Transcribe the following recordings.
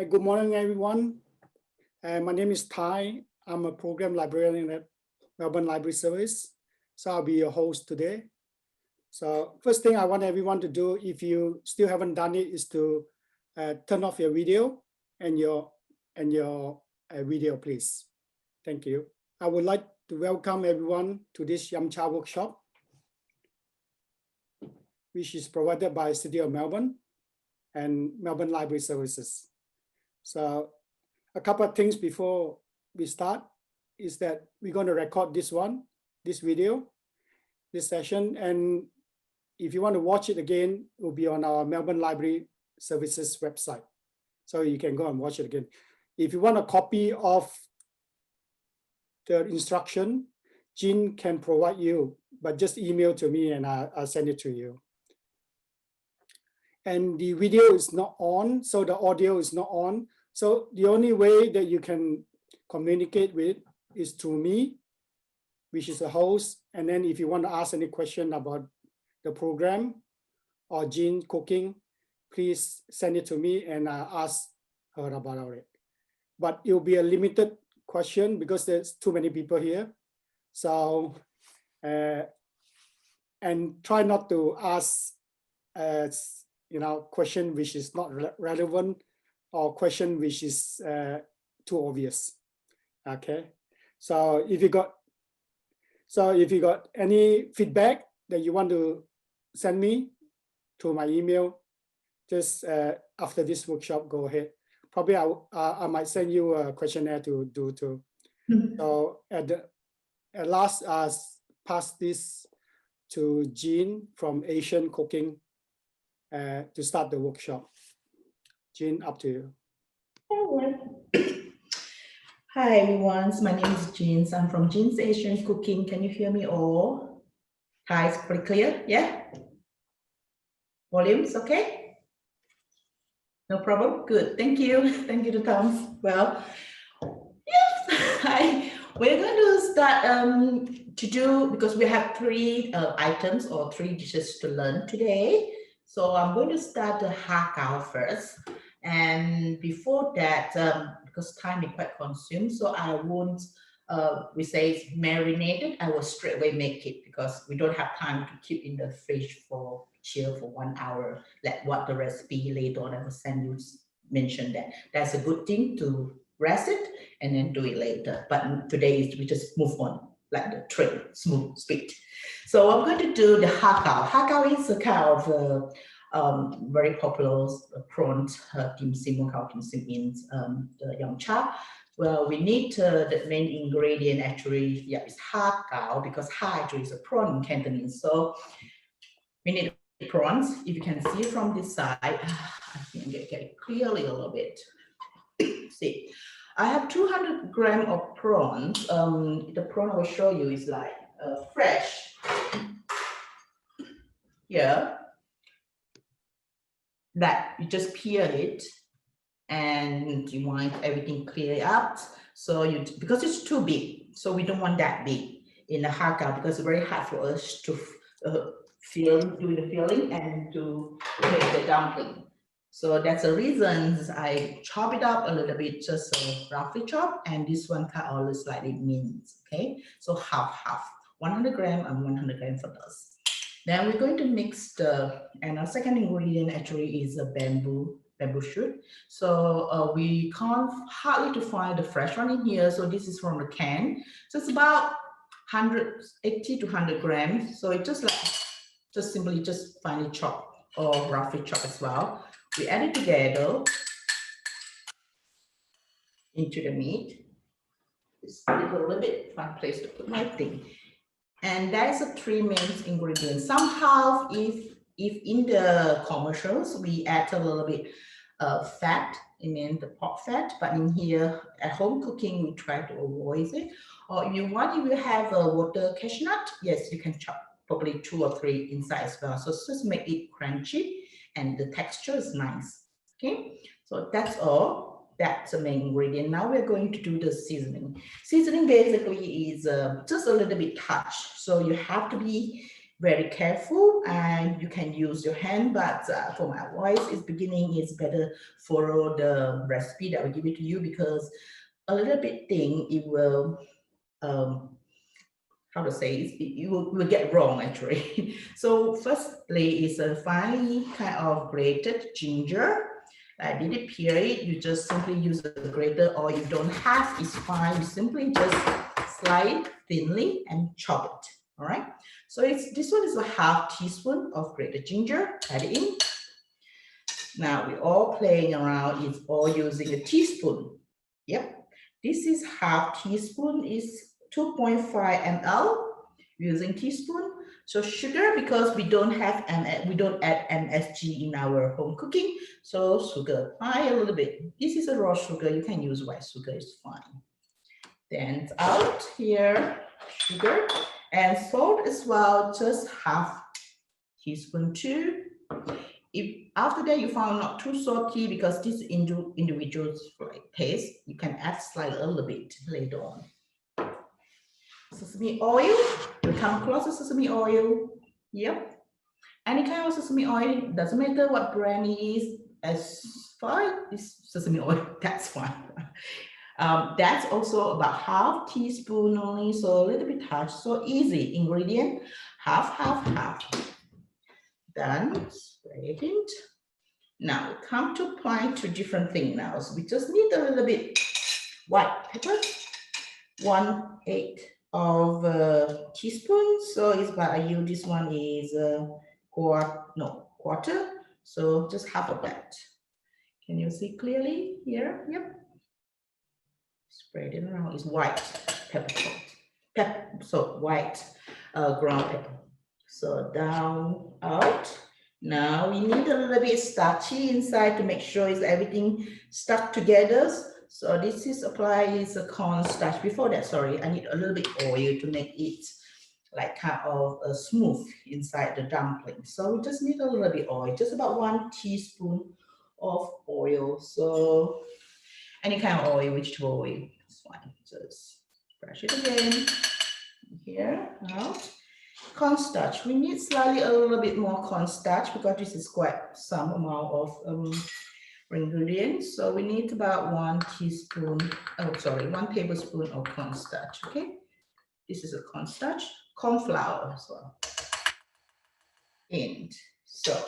Good morning, everyone. My name is Ty. I'm a program librarian at Melbourne Library Service. So I'll be your host today. So first thing I want everyone to do, if you still haven't done it, is to turn off your video and your video, please. Thank you. I would like to welcome everyone to this Yum Cha workshop, which is provided by City of Melbourne and Melbourne Library Services. So a couple of things before we start is that we're going to record this video, this session. And if you want to watch it again, it will be on our Melbourne Library Services website. So you can go and watch it again. If you want a copy of the instruction, Jean can provide you, but just email to me and I'll send it to you. And the video is not on, so the audio is not on. So the only way that you can communicate with is through me, which is the host. And then if you want to ask any question about the program or Jean cooking, please send it to me and I'll ask her about it. But it will be a limited question because there's too many people here. So, and try not to ask question which is not relevant or question which is too obvious. Okay, so if you got any feedback that you want to send me to my email, just after this workshop, go ahead. Probably I might send you a questionnaire to do too. So at last, pass this to Jean from Asian Cooking to start the workshop. Jean, up to you. Hi everyone, my name is Jean. I'm from Jean's Asian Cooking. Can you hear me all? Hi, it's pretty clear, yeah? Volume's okay? No problem, good, thank you. Thank you to Tom. Well, yes, we're going to start because we have three items or three dishes to learn today. So I'm going to start the har khao first. And before that, because time is quite consumed, so I won't, we say it's marinated, I will straight away make it because we don't have time to keep in the fridge for chill for 1 hour. Like what the recipe later on, I will send you, mention that. That's a good thing to rest it and then do it later. But today we just move on like the train, smooth speed. So I'm going to do the har khao. Har khao is a kind of very popular prawn dim sim, cow dim sim in the Yum Cha. Well, we need the main ingredient actually, yeah, is har khao because har actually is a prawn in Cantonese. So we need prawns. If you can see from this side, I think I get it clearly a little bit. See, I have 200 grams of prawns. The prawn I will show you is like fresh. Yeah. That you just peel it and you want everything clear up. So because it's too big, so we don't want that big in the har khao because it's very hard for us to do the filling and to make the dumpling. So that's the reason I chop it up a little bit, just roughly chop, and this one cut all slightly minced. Okay, so half, 100 grams and 100 grams for those. Then we're going to mix and our second ingredient actually is a bamboo shoot. So we can't hardly to find the fresh one in here. So this is from the can. So it's about 180 to 100 grams. So it just simply finely chop or roughly chop as well. We add it together into the meat. It's a little bit fun place to put my thing. And that's the three main ingredients. Somehow, if in the commercials, we add a little bit of fat, I mean the pork fat, but in here at home cooking, we try to avoid it. Or if you have a water cashew, yes, you can chop probably 2 or 3 inside as well. So just make it crunchy and the texture is nice. Okay, so that's all. That's the main ingredient. Now we're going to do the seasoning. Seasoning basically is just a little bit touch. So you have to be very careful, and you can use your hand, but for my voice, it's beginning, it's better follow the recipe that will give it to you, because a little bit thing, it will, how to say, you will get wrong actually. So firstly is a fine kind of grated ginger. I did it period. You just simply use a grater, or you don't have, it's fine. You simply just slice it thinly and chop it. All right. So this one is a half teaspoon of grated ginger. Add it in. Now we're all playing around. It's all using a teaspoon. Yep. This is half teaspoon is 2.5 ml using teaspoon. So sugar, because we don't add MSG in our home cooking, so sugar, apply a little bit. This is a raw sugar, you can use white sugar, it's fine. Then out here, sugar and salt as well, just half teaspoon too. If after that you found not too salty, because this individual taste, you can add slightly a little bit later on. Sesame oil, we come across the sesame oil. Yep. Any kind of sesame oil, doesn't matter what brand it is, as far as sesame oil, that's fine. That's also about half teaspoon only, so a little bit harsh, so easy ingredient, half. Done, spread it. Now we come to apply two different things now. So we just need a little bit white pepper, 1/8 of a teaspoon. So it's about this one is quarter. So just half of that. Can you see clearly here? Yep. Spread it around. It's white pepper. So white ground pepper. So down, out. Now we need a little bit starchy inside to make sure is everything stuck together. So this is a cornstarch. Before that, sorry, I need a little bit oil to make it like kind of smooth inside the dumpling. So we just need a little bit oil, just about 1 teaspoon of oil. So any kind of oil, vegetable oil, it's fine. Just brush it again. Here, out. Cornstarch, we need slightly a little bit more cornstarch because this is quite some amount of ingredients. So we need about 1 tablespoon of cornstarch. Okay, this is a cornstarch, corn flour as well. And so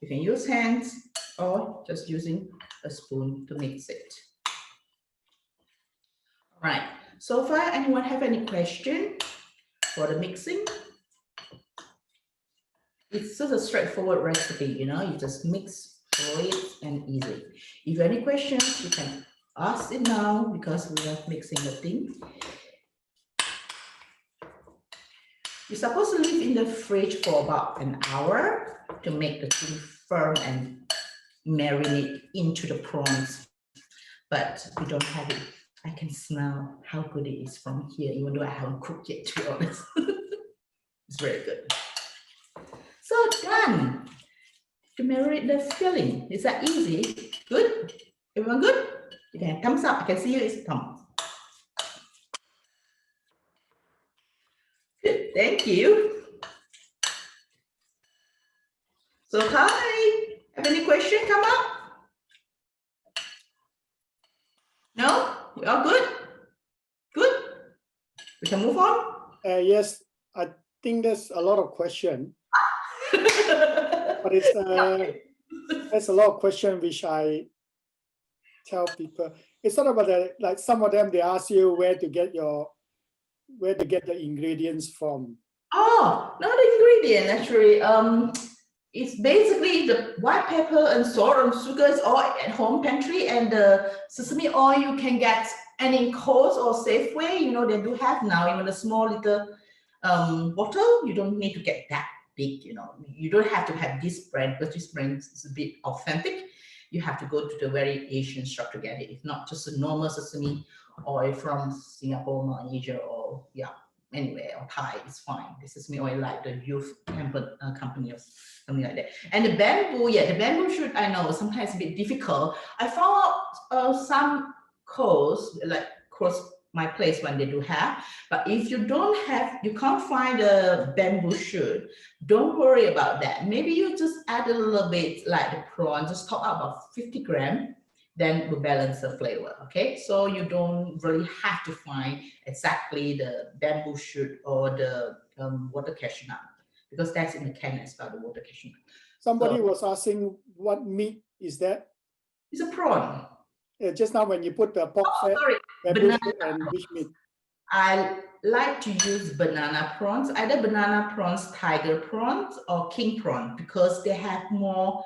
you can use hands or just using a spoon to mix it. All right, so far anyone have any question for the mixing? It's just a straightforward recipe, you know, you just mix it and easy. If you have any questions, you can ask it now because we are mixing the thing. You're supposed to leave in the fridge for about an hour to make the thing firm and marinate into the prawns. But we don't have it. I can smell how good it is from here, even though I haven't cooked yet, to be honest. It's very good. So done. To marinate the filling. Is that easy? Good? Everyone good? You can thumbs up. I can see you. It's thumbs. Good. Thank you. So hi. Have any question come up? No? We all good? Good? We can move on? Yes, I think there's a lot of question. But it's there's a lot of question which I tell people. It's not about that, like some of them they ask you where to get the ingredients from. Oh, not the ingredient actually. It's basically the white pepper and salt and sugar is all at home pantry, and the sesame oil you can get any Coles or Safeway. You know, they do have now even a small little bottle. You don't need to get that big, you know. You don't have to have this brand because this brand is a bit authentic. You have to go to the very Asian shop to get it. It's not just a normal sesame oil from Singapore, Malaysia, or anywhere, or Thai, it's fine. The sesame oil like the youth company or something like that. And the bamboo, the bamboo shoot, I know sometimes a bit difficult. I found out some Coles, like my place when they do have. But if you don't have, you can't find a bamboo shoot, don't worry about that. Maybe you just add a little bit like the prawn, just top up about 50 grams, then will balance the flavor, okay? So you don't really have to find exactly the bamboo shoot or the water cashew nut, because that's in the can as well, the water cashew nut. Somebody So, was asking what meat is that? it's a prawn. Just now when you put the pork fat, Sorry, bamboo banana. shoot and fish meat. I like to use banana prawns, either banana prawns, tiger prawns, or king prawn, because they have more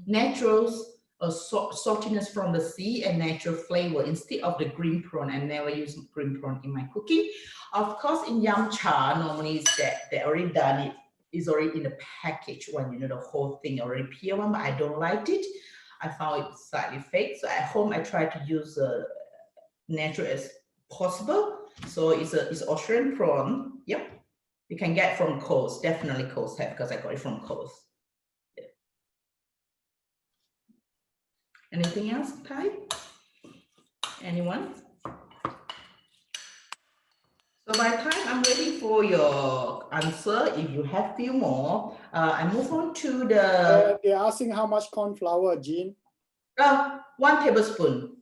natural saltiness from the sea and natural flavor instead of the green prawn. I never use green prawn in my cooking. Of course, in yam cha, normally is that they already done it, is already in the package one, you know, the whole thing already pure one, but I don't like it. I found it slightly fake. So at home, I try to use natural as possible. So it's Australian prawn. Yep, you can get from Coast, definitely Coast have, because I got it from Coast. Yeah. Anything else, Kai? Anyone? So by the time I'm waiting for your answer, if you have few more, I move on to the. They're asking how much corn flour, Jean? 1 tablespoon.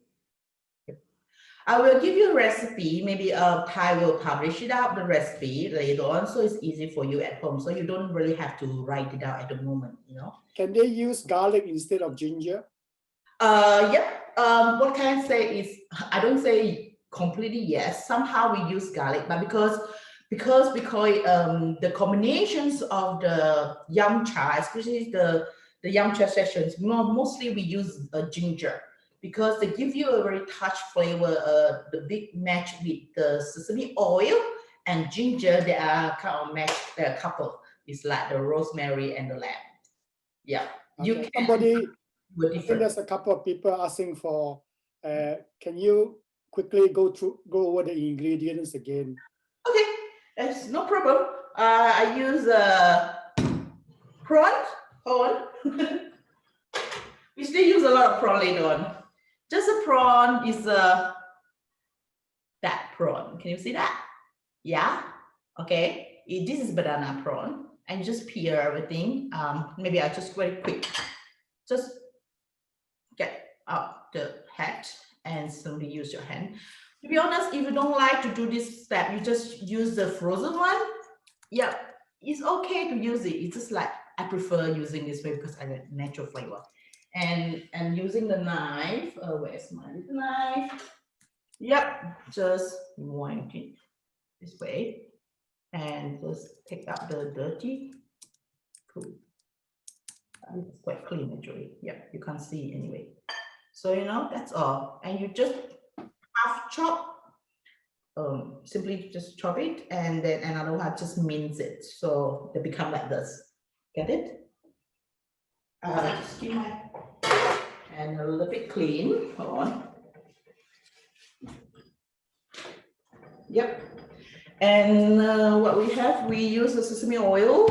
I will give you a recipe. Maybe Kai will publish it out, the recipe later on, so it's easy for you at home. So you don't really have to write it out at the moment, you know. Can they use garlic instead of ginger? Yeah. What can I say is, I don't say completely yes. Somehow we use garlic, but because the combinations of the yam cha, especially the yam cha sessions, mostly we use ginger, because they give you a very touch flavor. The big match with the sesame oil and ginger, they are kind of matched, they're a couple. It's like the rosemary and the lamb. Yeah. You Okay. can. Somebody, I think Different. there's a couple of people asking for, can you quickly go over the ingredients again? Okay, that's no problem. I use prawn. Hold on. We still use a lot of prawn later on. Just a prawn is that prawn. Can you see that? Yeah. Okay. This is banana prawn, and just peel everything. Maybe I just very quick. Just get out the head and slowly use your hand. To be honest, if you don't like to do this step, you just use the frozen one. Yeah, it's okay to use it. It's just like I prefer using this way because I get natural flavor. And using the knife, where's my little knife? Yep, just wind it this way and just take out the dirty. Cool. It's quite clean actually. Yeah, you can't see anyway. So you know that's all, and you just half chop. Simply just chop it, and then another one just mince it, so they become like this. Get it? Just keep my and a little bit clean. Hold on. Yep. And what we have, we use the sesame oil,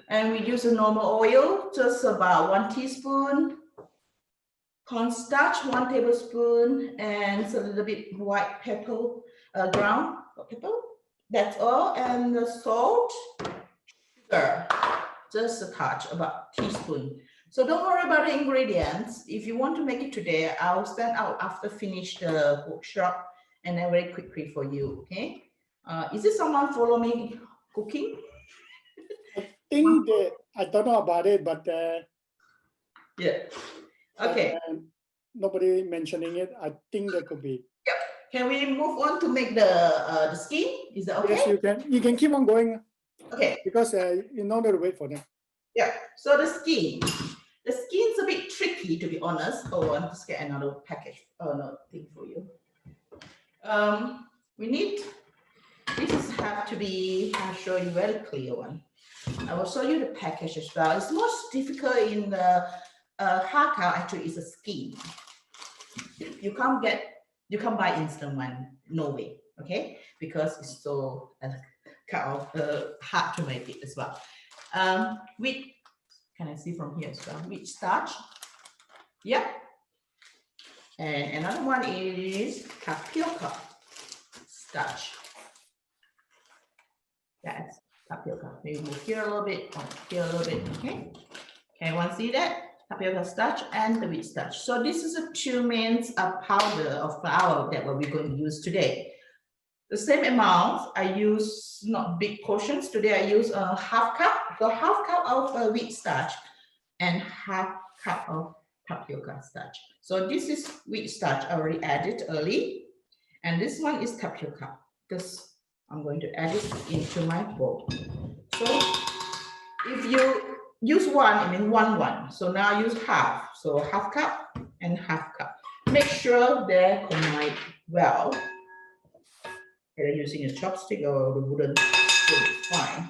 and we use a normal oil, just about 1 teaspoon. Cornstarch, 1 tablespoon, and a little bit white pepper, ground pepper. That's all, and the salt, sugar, just a touch, about a teaspoon. So don't worry about the ingredients. If you want to make it today, I'll send out after finish the workshop, and then very quickly for you. Okay? Is it someone follow me cooking? I think I don't know about it, but yeah. Okay. Nobody mentioning it. I think that could be. Yep. Can we move on to make the skin? Is that okay? Yes, you can. You can keep on going. Okay. Because you know to wait for them. Yeah. So the skin's a bit tricky, to be honest. Oh, I'll just get another package. Oh no, thing for you. We need. This have to be. I'll show you very clear one. I will show you the package as well. It's most difficult in the hakao. Actually, is a skin. You can't buy instant one, no way, okay? Because it's so kind of hard to make it as well. With, can I see from here as well? With starch, yeah. And another one is tapioca. starch. That's tapioca. Maybe move here a little bit, here a little bit, okay? Can everyone see that? Tapioca starch and the wheat starch. So this is a 2 main powder of flour that we're going to use today. The same amount, I use not big portions. Today I use a half cup, so half cup of wheat starch and half cup of tapioca starch. So this is wheat starch, I already added early. And this one is tapioca, because I'm going to add it into my bowl. So if you use one, I mean one. So now use half. So half cup and half cup. Make sure they're combined well. Either using a chopstick or the wooden spoon, fine.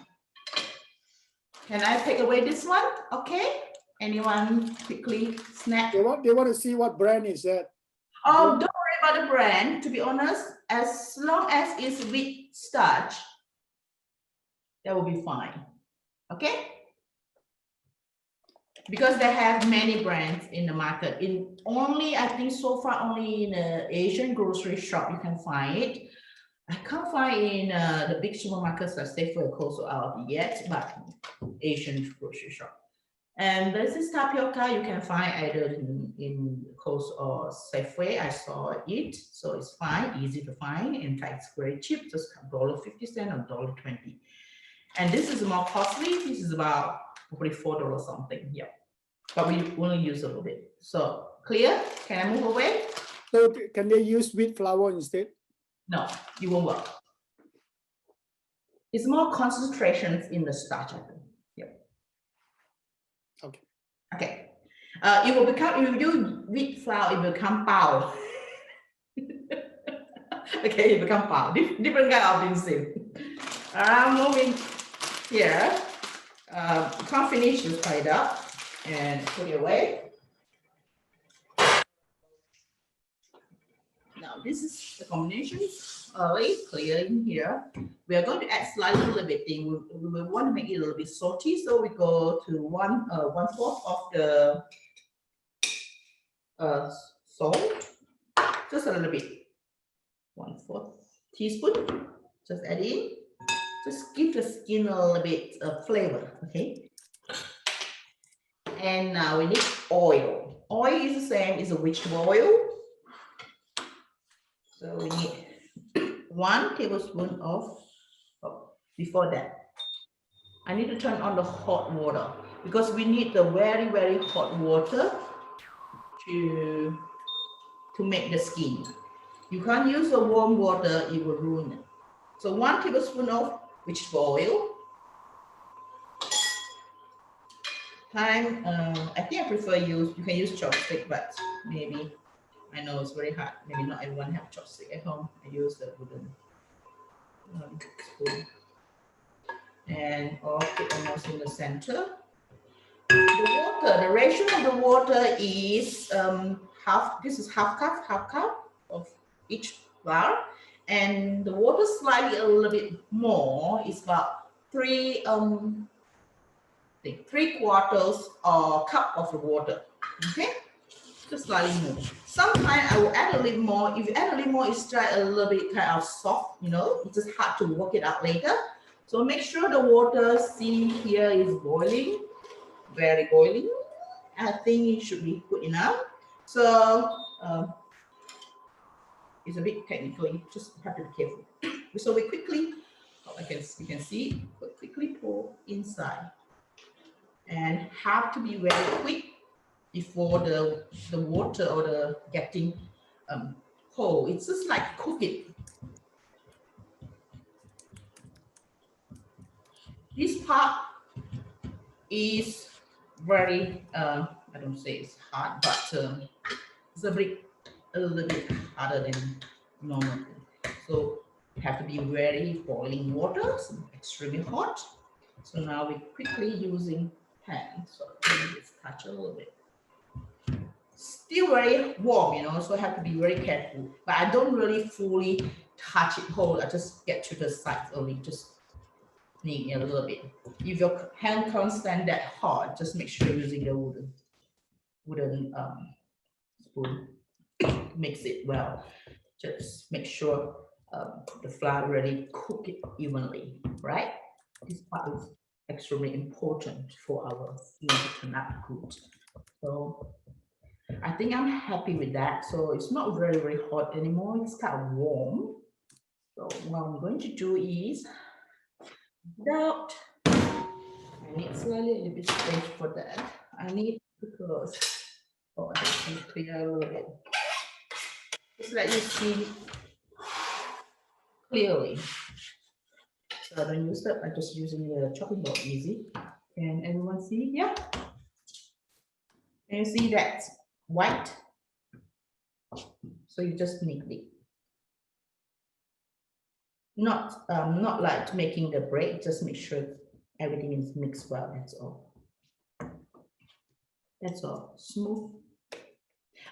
Can I take away this one? Okay. Anyone quickly snap? They want to see what brand is that. Oh, don't worry about the brand. To be honest, as long as it's wheat starch, that will be fine. Okay? Because they have many brands in the market. In only, I think so far, only in an Asian grocery shop you can find it. I can't find in the big supermarkets like Safeway, Coastal out yet, but Asian grocery shop. And this is tapioca. You can find either in Coast or Safeway. I saw it, so it's fine, easy to find. In fact, it's very cheap, just $1.50 or $1.20. And this is more costly. This is about probably $4 something. Yeah, but we only use a little bit. So clear? Can I move away? So can they use wheat flour instead? No, it won't work. It's more concentrations in the starch, I think. Yeah. Okay. Okay. It will become, if you use wheat flour, it will become bao. Okay, it become bao. Different kind of things. I'm moving here. Can't finish, just tie it up and put it away. Now this is the combination. Early, clear in here. We are going to add slightly a little bit thing. We want to make it a little bit salty, so we go to 1/4 of the salt, just a little bit. 1/4 teaspoon. Just add in. Just give the skin a little bit of flavor, okay? And now we need oil. Oil is the same as a vegetable oil. So we need 1 tablespoon of, before that, I need to turn on the hot water because we need the very, very hot water to make the skin. You can't use the warm water, it will ruin it. So 1 tablespoon of vegetable oil. I think I prefer you can use chopstick, but maybe, I know it's very hard. Maybe not everyone have chopstick at home. I use the wooden spoon. And put almost in the center. The water, the ratio of the water is this is half cup of each flour. And the water slightly a little bit more is about 3/4 cup of the water. Okay? Just slightly more. Sometimes I will add a little more. If you add a little more, it's dry a little bit kind of soft, you know, it's just hard to work it out later. So make sure the water seen here is boiling, very boiling. I think it should be good enough. So it's a bit technical, you just have to be careful. So we quickly, you can see, quickly pour inside. And have to be very quick before the water or the getting cold. It's just like cook it. This part is very, I don't say it's hard, but it's a little bit harder than normal. So you have to be very boiling water, so extremely hot. So now we're quickly using pan. So just touch a little bit. Still very warm, you know, so I have to be very careful. But I don't really fully touch it whole. I just get to the sides only, just need a little bit. If your hand can't stand that hot, just make sure you're using the wooden spoon. Mix it well. Just make sure the flour really cook it evenly, right? This part is extremely important for our skin to turn out good. So I think I'm happy with that. So it's not very, very hot anymore. It's kind of warm. So what I'm going to do is, without, I need slightly a little bit space for that. I need to close. Oh, I can clear a little bit. Just let you see clearly. So I don't use that. I'm just using the chopping board easy. Can everyone see? Yeah. Can you see that white? So you just knead it. Not like making the bread. Just make sure everything is mixed well. That's all. That's all. Smooth.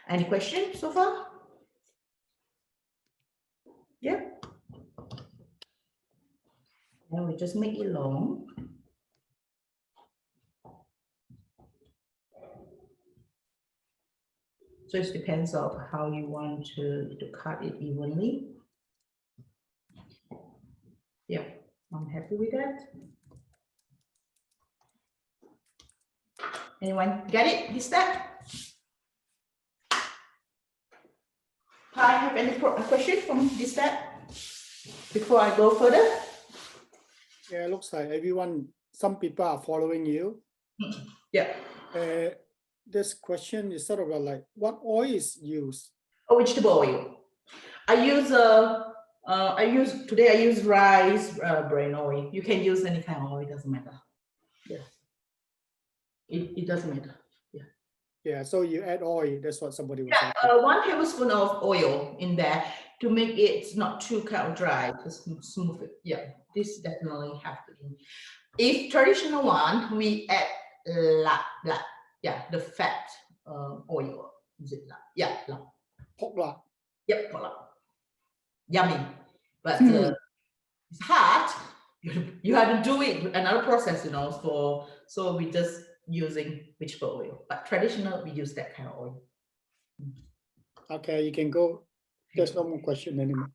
Any questions so far? Yeah. And we just make it long. So it depends on how you want to cut it evenly. Yeah, I'm happy with that. Anyone get it? This step? I have any question from this step before I go further? Yeah, it looks like everyone, some people are following you. Yeah. This question is sort of like, what oil is used? Oh, vegetable oil. I use rice bran oil. You can use any kind of oil, it doesn't matter. Yeah. It doesn't matter. Yeah. Yeah, so you add oil, that's what somebody was saying. 1 tablespoon of oil in there to make it not too kind of dry, just smooth it. Yeah, this definitely have to be. If traditional one, we add the fat oil. Is it yeah, Pork lard. Yep, yummy. But it's hard. You have to do it another process, you know. So we just using vegetable oil, but traditional we use that kind of oil. Okay, you can go. There's no more question anymore.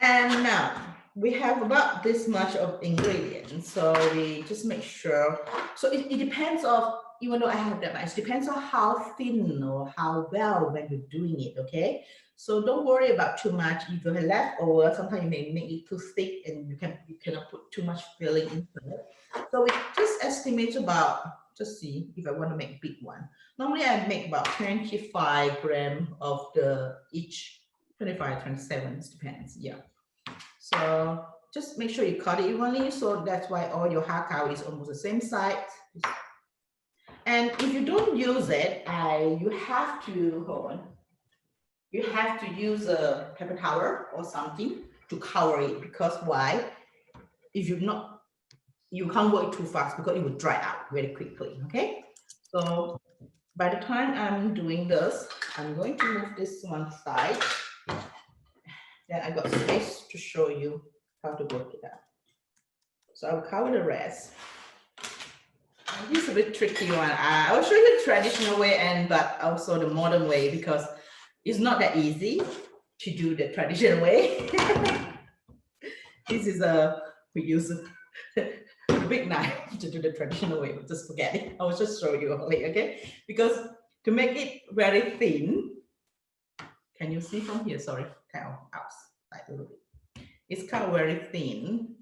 And now we have about this much of ingredients, so we just make sure. So it depends on, even though I have that much, it depends on how thin or how well when you're doing it. Okay, so don't worry about too much. If you have leftover, sometimes you may make it too thick and you cannot put too much filling into it. So we just estimate about, just see if I want to make a big one. Normally I make about 25 grams of the each, 25, 27, it depends. Yeah. So just make sure you cut it evenly. So that's why all your hakao is almost the same size. And if you don't use it, you have to, hold on. You have to use a paper towel or something to cover it, because why? If you're not, you can't work too fast because it will dry out very quickly. Okay. So by the time I'm doing this, I'm going to move this one side. Then I got space to show you how to work it out. So I'll cover the rest. This is a bit tricky one. I'll show you the traditional way but also the modern way, because it's not that easy to do the traditional way. This is we use a big knife to do the traditional way, but just forget it. I will just show you only, okay? Because to make it very thin, can you see from here? Sorry, kind of outside a little bit. It's kind of very thin.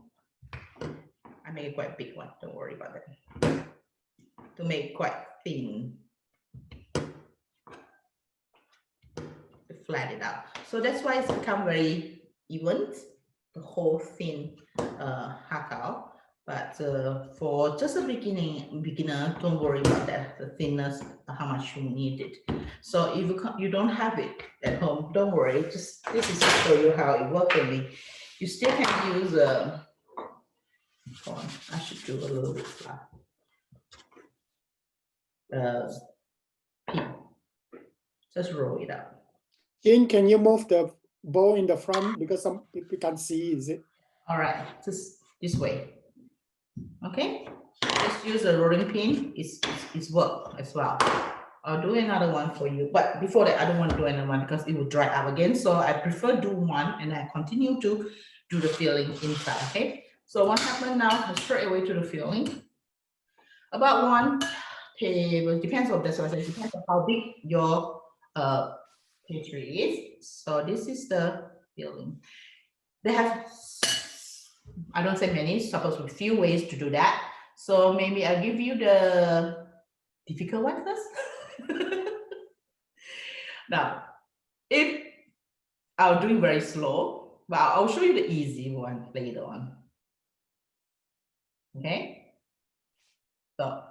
I make it quite big one. Don't worry about that. To make it quite thin, to flatten it out. So that's why it's become very even, the whole thin hakao. But for just a beginner, don't worry about that. The thinness, how much you need it. So if you don't have it at home, don't worry. Just this is to show you how it works for me. You still can use I should do a little bit flour. Just roll it out. Ian, can you move the bowl in the front, because some people can't see, is it? All right, just this way. Okay, just use a rolling pin. It's work as well. I'll do another one for you. But before that, I don't want to do another one because it will dry up again. So I prefer do one and I continue to do the filling inside, okay? So what happened now, straight away to the filling. About 1 table, depends on this one, it depends on how big your pastry is. So this is the filling. They have, I don't say many, supposed to be few ways to do that. So maybe I'll give you the difficult one first. Now, if I'll do it very slow, but I'll show you the easy one later on. Okay, so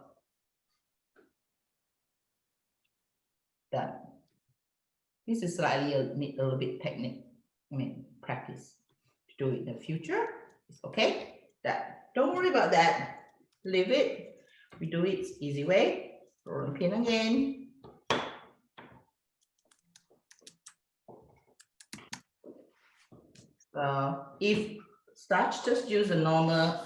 done. This is slightly need a little bit technique. I mean, practice to do it in the future. It's okay. That don't worry about that. Leave it. We do it easy way. Rolling pin again. If starch, just use a normal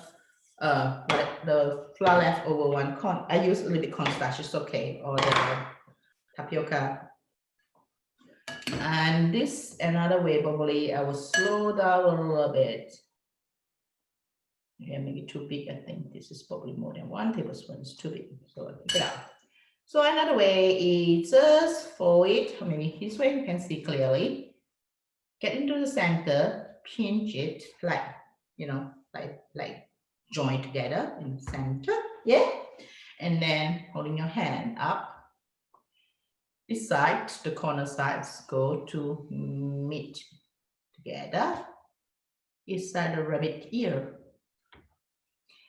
like the flour left over one corn. I use a little bit cornstarch, it's okay, or the tapioca. And this another way, probably I will slow down a little bit. Yeah, maybe too big. I think this is probably more than 1 tablespoon. It's too big, so I take it out. So another way is just fold it, or maybe this way you can see clearly. Get into the center, pinch it like, you know, like join together in the center, yeah. And then holding your hand up. This side, the corner sides go to meet together inside the rabbit ear.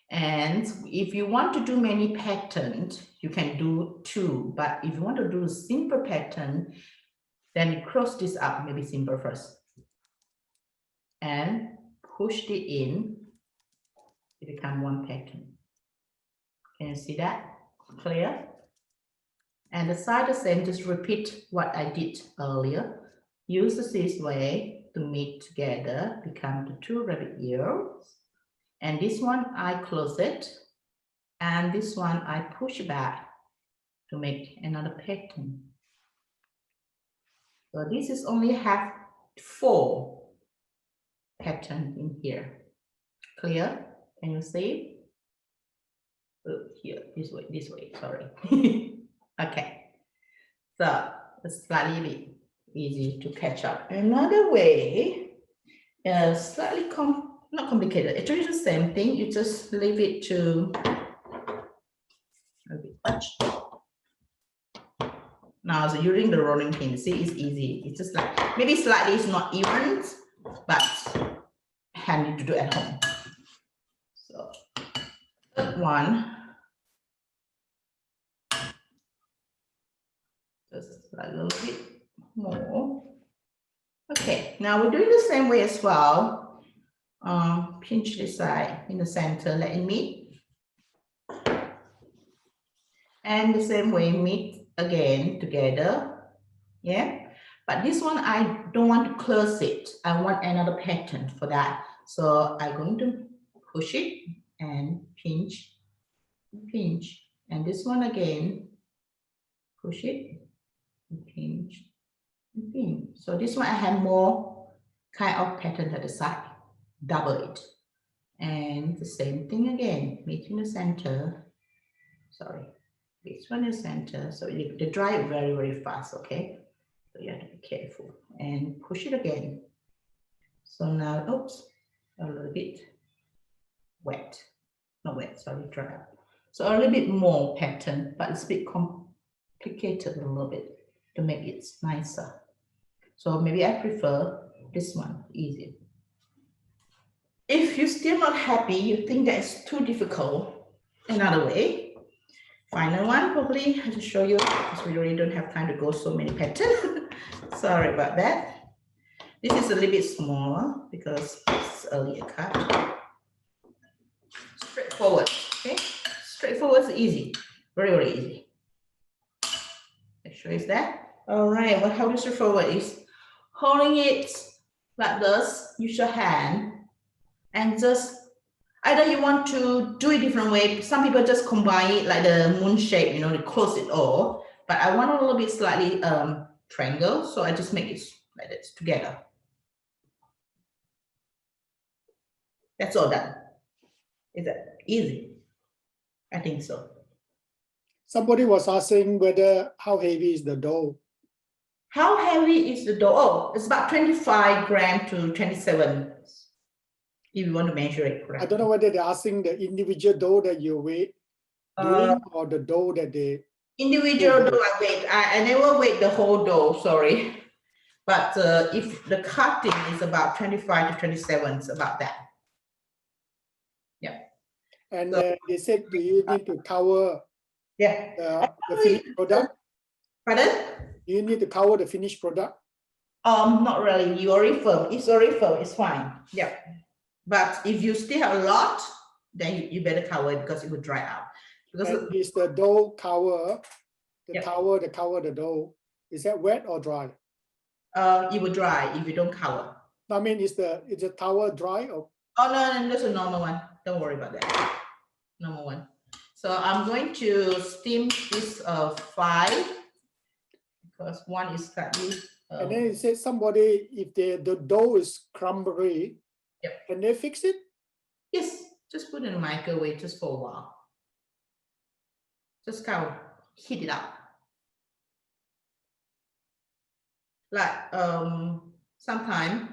And if you want to do many patterns, you can do 2. But if you want to do a simple pattern, then you cross this up, maybe simple first. And push it in, it becomes one pattern. Can you see that? Clear? And the side the same, just repeat what I did earlier. Use this way to meet together, become the 2 rabbit ears. And this one I close it, and this one I push back to make another pattern. So this is only have 4 patterns in here. Clear? Can you see? Here, this way, sorry. Okay, so it's slightly easy to catch up. Another way is slightly not complicated. It's really the same thing. You just leave it to a bit much. Now, so using the rolling pin, see, it's easy. It's just like maybe slightly it's not even, but handy to do at home. So third one. Just a little bit more. Okay, now we're doing the same way as well. Pinch this side in the center, let it meet. And the same way, meet again together. Yeah, but this one I don't want to close it. I want another pattern for that. So I'm going to push it and pinch, pinch. And this one again, push it. Pinch, pinch. So this one I have more kind of pattern at the side, double it. And the same thing again, meet in the center. Sorry, this one is center. So they dry very, very fast, okay? So you have to be careful and push it again. So now, oops, a little bit wet. Not wet, sorry, dry. So a little bit more pattern, but it's a bit complicated a little bit to make it nicer. So maybe I prefer this one, easy. If you're still not happy, you think that it's too difficult, another way, final one probably, I will show you because we really don't have time to go so many patterns. Sorry about that. This is a little bit smaller because it's earlier cut. Straightforward, okay? Straightforward is easy, very, very easy. Make sure it's that. All right, well, how to straightforward is holding it like this, use your hand, and just either you want to do it different way. Some people just combine it like the moon shape, you know, they close it all. but I want a little bit slightly triangle, so I just make it like this together. That's all done. Is that easy? I think so. Somebody was asking whether how heavy is the dough. How heavy is the dough? Oh, it's about 25 grams to 27. If you want to measure it correctly. I don't know whether they're asking the individual dough that you weigh doing or the dough that they. Individual dough, I never weigh the whole dough, sorry. But if the cutting is about 25 to 27, it's about that. Yeah. And So, they said, do you need to cover yeah. the finished product? Pardon? Do you need to cover the finished product? Not really. You already firm. It's already firm. It's fine. Yeah. But if you still have a lot, then you better cover it because it will dry out. Because and is the dough cover, tower that cover the dough, is that wet or dry? It will dry if you don't cover. I mean, is the tower dry or? Oh no, that's a normal one. Don't worry about that. Normal one. So I'm going to steam this 5 because one is slightly. And then it says somebody, if the dough is crumbly, can they fix it? Yes, just put it in the microwave just for a while. Just kind of heat it up. Like sometimes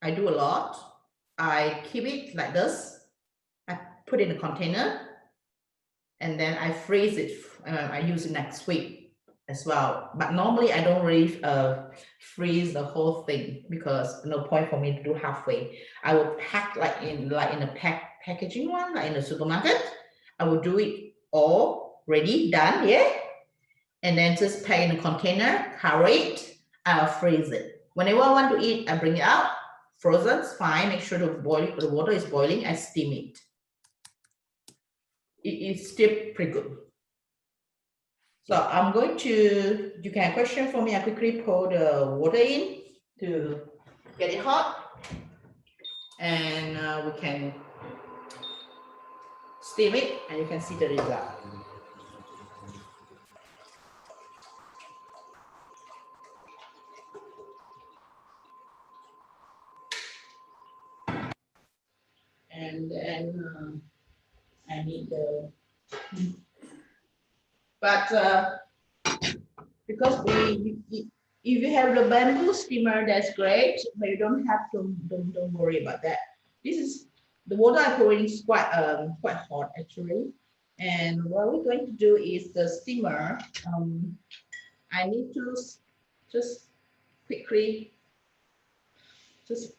I do a lot. I keep it like this. I put it in a container and then I freeze it. I use it next week as well. But normally I don't really freeze the whole thing because no point for me to do halfway. I will pack like in a packaging one, like in the supermarket. I will do it all ready, done, yeah? And then just pack in a container, cover it, I'll freeze it. Whenever I want to eat, I bring it out. Frozen, it's fine. Make sure the water is boiling. I steam it. It's still pretty good. So I'm going to, you can have a question for me. I quickly pour the water in to get it hot. And we can steam it and you can see the result. And then I need the, but because if you have the bamboo steamer, that's great, but you don't have to, don't worry about that. This is, the water I'm pouring is quite hot actually. And what we're going to do is the steamer, I need to just quickly just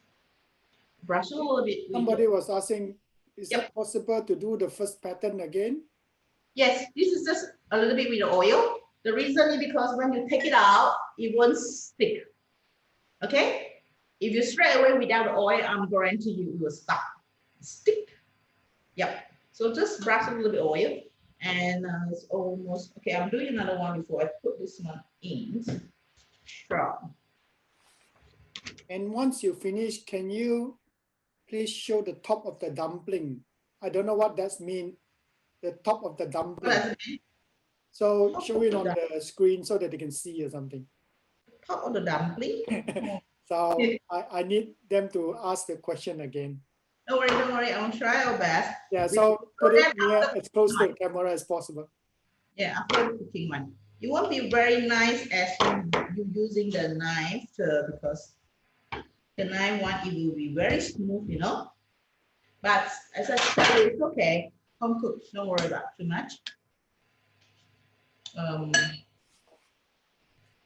brush a little bit. Somebody was asking, is it possible to do the first pattern again? Yes, this is just a little bit with the oil. The reason is because when you take it out, it won't stick. Okay? If you straight away without the oil, I'm guarantee you it will stick. Yep. So just brush a little bit oil. And it's almost, okay, I'm doing another one before I put this one in. Sure. And once you finish, can you please show the top of the dumpling? I don't know what that means. The top of the dumpling. So show it on the screen so that they can see or something. Top of the dumpling? So I need them to ask the question again. Don't worry. I'll try our best. Yeah, so put it near as close to the camera as possible. Yeah, after the cooking one. You won't be very nice as you using the knife because the knife one, it will be very smooth, you know. But as I said, it's okay. Home cooked, don't worry about too much.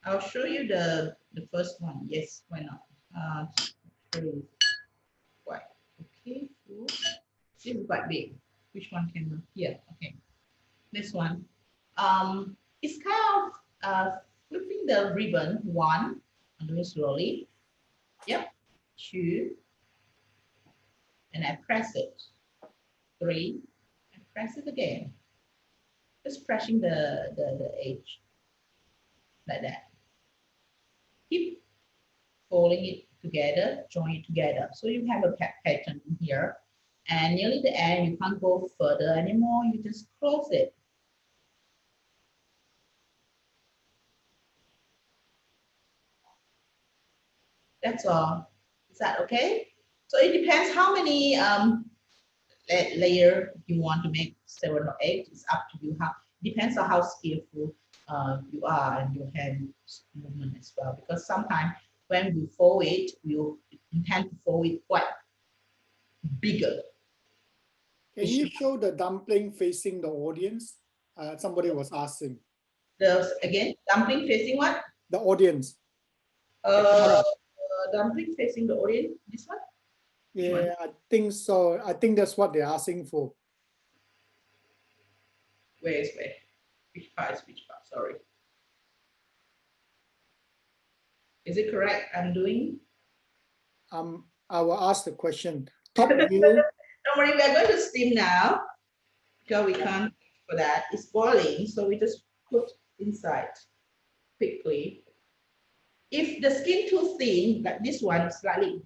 I'll show you the first one. Yes, why not? Quite okay. This is quite big. Which one can here? Okay, this one. It's kind of flipping the ribbon. 1, I'm doing slowly. Yep. 2, and I press it. 3, and press it again. Just pressing the edge like that. Keep folding it together, join it together. So you have a pattern here. And nearly the end, you can't go further anymore. You just close it. That's all. Is that okay? So it depends how many layer you want to make, 7 or 8. It's up to you. How depends on how skillful you are and your hand movement as well. Because sometimes when we fold it, you intend to fold it quite bigger. Can you show the dumpling facing the audience? Somebody was asking. Again, dumpling facing what? The audience. Uh, dumpling facing the audience. This one? Yeah, I think so. I think that's what they're asking for. Where? Which part is which part? Sorry. Is it correct? I'm doing. I will ask the question. Top view. Don't worry, we are going to steam now. Because we can't for that. It's boiling, so we just put inside quickly. If the skin too thin, like this one, slightly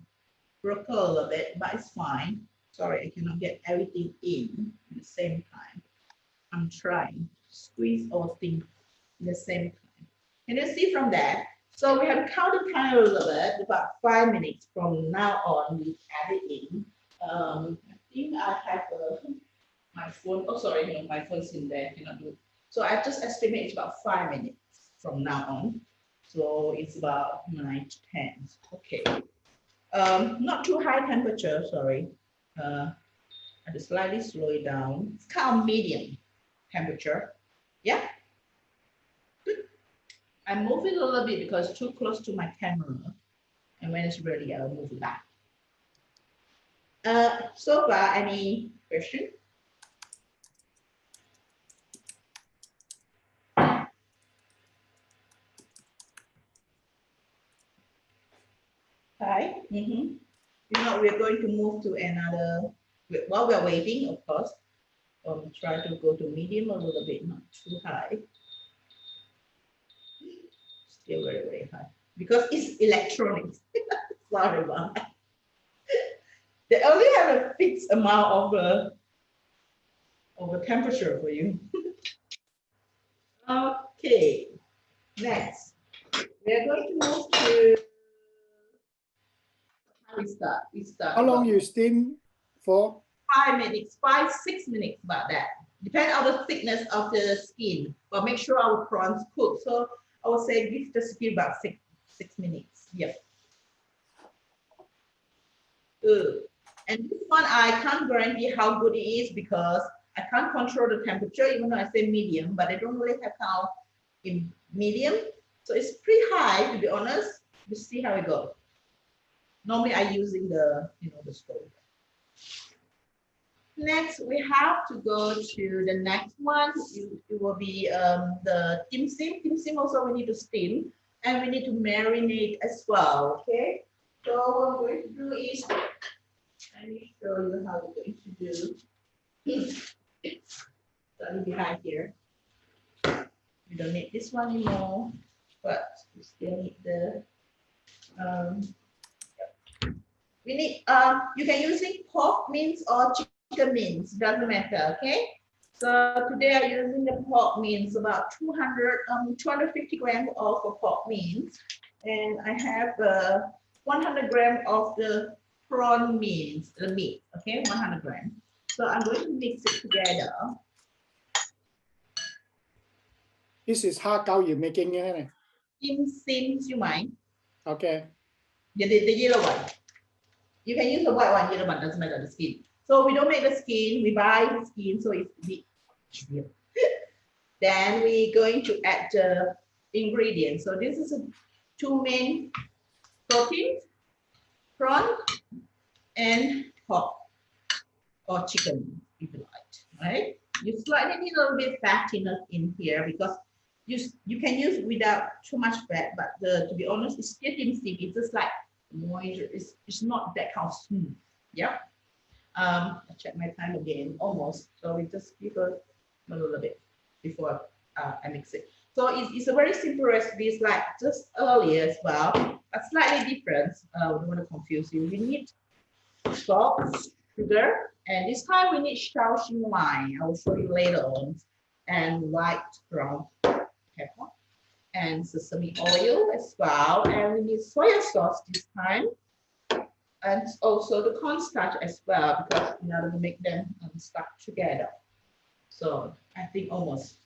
broke a little bit, but it's fine. Sorry, I cannot get everything in at the same time. I'm trying to squeeze all things at the same time. Can you see from that? So we have counted time a little bit, about 5 minutes from now on. We add it in. I think I have my phone. Oh, sorry, no, my phone's in there. Cannot do it. So I just estimate it's about 5 minutes from now on. So it's about 9 to 10. Okay. Not too high temperature. Sorry. I just slightly slow it down. It's kind of medium temperature. Yeah. Good. I move it a little bit because it's too close to my camera. And when it's ready, I'll move it back. So far, any question? Hi. If not, we're going to move to another. While we're waiting, of course, try to go to medium a little bit, not too high. Still very, very high because it's electronics. Sorry about that. They only have a fixed amount of a temperature for you. Okay. Next, we are going to move to. We start. How long you steam for? 5 minutes, 6 minutes, about that. Depends on the thickness of the skin, but make sure our prawns cook. So I would say give the skin about 6 minutes. Yep. Good. And this one I can't guarantee how good it is because I can't control the temperature, even though I say medium, but I don't really have how in medium. So it's pretty high, to be honest. We'll see how it goes. Normally I'm using the stove. Next, we have to go to the next one. It will be the dim sim. Dim sim also we need to steam and we need to marinate as well. Okay. So what I'm going to do is let me show you how we're going to do. Starting behind here. We don't need this one anymore, but we still need the. We need. You can use pork mince or chicken mince, doesn't matter, okay? So today I'm using the pork mince, about 250 grams of pork mince, and I have 100 grams of the prawn mince, the meat, okay, 100 grams. So I'm going to mix it together. This is har cao you're making it. Dim sim, you mind? Okay. The yellow one. You can use the white one, yellow one, doesn't matter the skin. So we don't make the skin, we buy the skin, so it's a bit. Then we're going to add the ingredients. So this is 2 main proteins, prawn and pork or chicken, if you like, right? You slightly need a little bit fat in here because you can use without too much fat, but to be honest, it's still dim sim. It's just like moisture. It's not that kind of smooth. Yeah. I check my time again, almost. So we just give a little bit before I mix it. So it's a very simple recipe. It's like just earlier as well, but slightly different. I don't want to confuse you. We need salt, sugar, and this time we need Shaoxing wine. I will show you later on, and white ground pepper, and sesame oil as well. And we need soy sauce this time. And also the cornstarch as well, because in order to make them stuck together. So I think almost.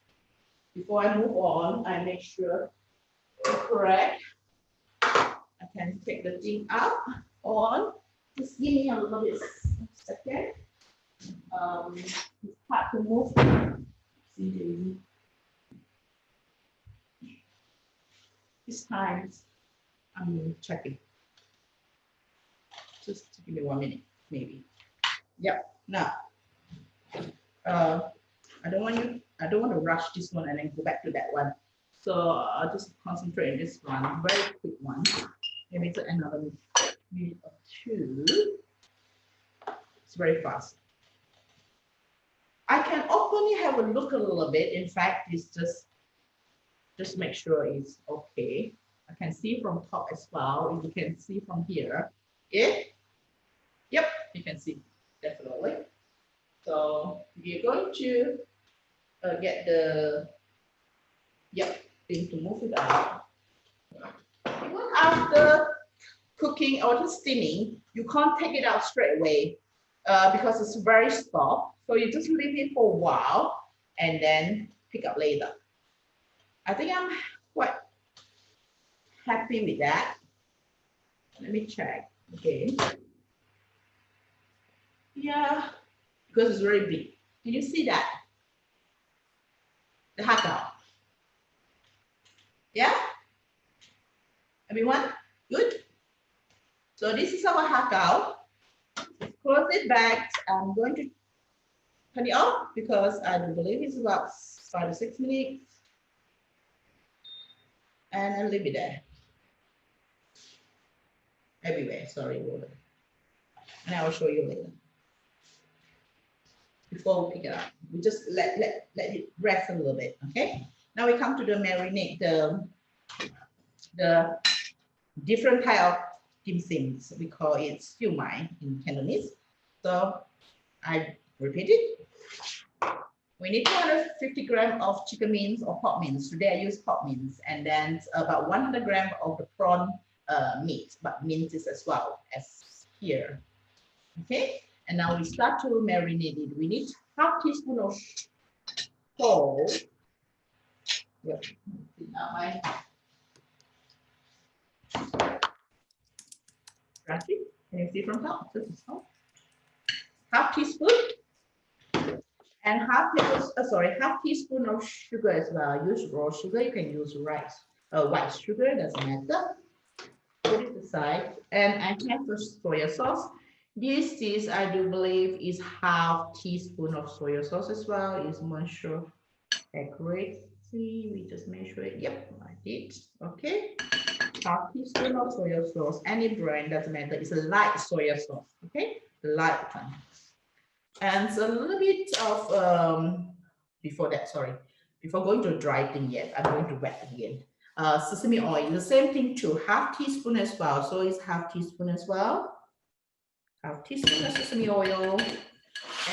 Before I move on, I make sure it's correct. I can take the thing up on. Just give me a little bit second. It's hard to move. See, Daisy. This time I'm checking. Just give me 1 minute, maybe. Yep. Now, I don't want to rush this one and then go back to that one. So I'll just concentrate on this one, very quick one. Maybe it's another minute or two. It's very fast. I can openly have a look a little bit. In fact, it's just make sure it's okay. I can see from top as well. You can see from here. Yeah. Yep, you can see definitely. So we're going to get the thing to move it out. Even after cooking or just steaming, you can't take it out straight away because it's very soft. So you just leave it for a while and then pick up later. I think I'm quite happy with that. Let me check again. Yeah, because it's very big. Can you see that? The hakao. Yeah? Everyone? Good? So this is our hakao. Close it back. I'm going to turn it off because I do believe it's about 5 to 6 minutes. And I'll leave it there. Everywhere, sorry. And I will show you later. Before we pick it up, we just let it rest a little bit, okay? Now we come to the marinade, the different type of dim sims. We call it siu mai in Cantonese. So I repeat it. We need 250 grams of chicken mince or pork mince. Today I use pork mince, and then about 100 grams of the prawn meat, but minces as well as here. Okay, and now we start to marinate it. We need half teaspoon of salt. Yep. Now my can you see from top? This is salt. Half teaspoon. And half teaspoon of sugar as well. Use raw sugar. You can use white sugar. Doesn't matter. Put it aside. And I have the soy sauce. This is, I do believe, is half teaspoon of soy sauce as well. Is measure accuracy. We just measure it. Yep, I did. Okay. Half teaspoon of soy sauce. Any brand doesn't matter. It's a light soy sauce. Okay, light one. And a little bit of before going to dry thing yet, I'm going to wet again. Sesame oil, the same thing too, half teaspoon as well. So it's half teaspoon as well. Half teaspoon of sesame oil.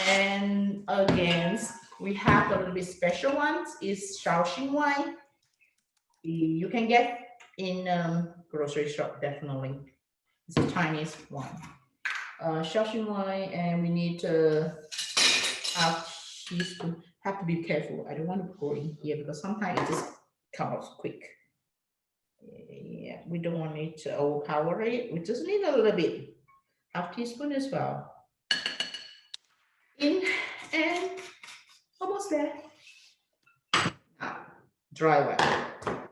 And again, we have a little bit special ones is Shaoxing wine. You can get in grocery shop, definitely. It's a Chinese one. Shaoxing wine, and we need half teaspoon. Have to be careful. I don't want to pour in here because sometimes it just comes out quick. Yeah, we don't want it to overpower it. We just need a little bit. Half teaspoon as well. In and almost there. Now, dry one.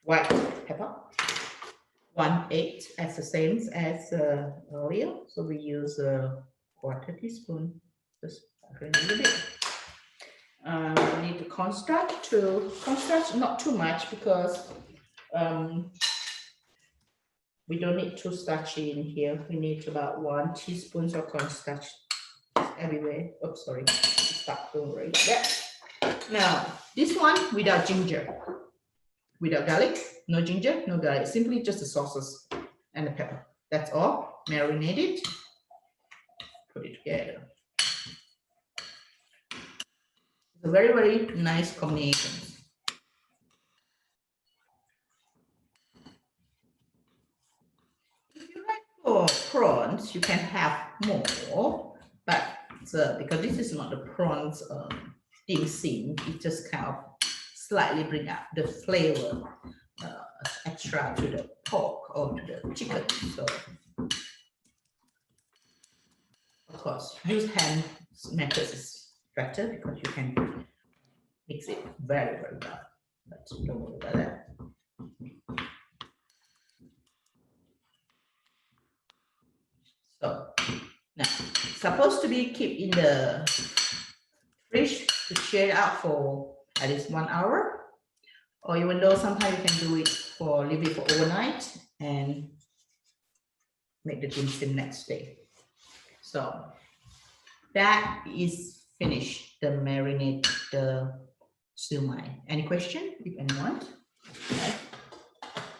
White pepper. 1/8 as the same as earlier. So we use a 1/4 teaspoon. Just a little bit. We need the cornstarch not too much because we don't need too starchy in here. We need about 1 teaspoon of cornstarch everywhere. Oh, sorry, start right there. Now this one without ginger, without garlic, no ginger, no garlic, simply just the sauces and the pepper. That's all. Marinate it. Put it together. It's a very, very nice combination. For prawns, you can have more, but because this is not the prawns dim sum, it just kind of slightly bring up the flavor extra to the pork or to the chicken. So, of course, use hand methods is better because you can mix it very, very well. But don't worry about that. So now, supposed to be keep in the fridge to chill out for at least 1 hour, or even though sometimes you can do it for leave it for overnight and make the dim sum next day. So that is finished. The marinade, the sumai. Any question, if anyone? Okay.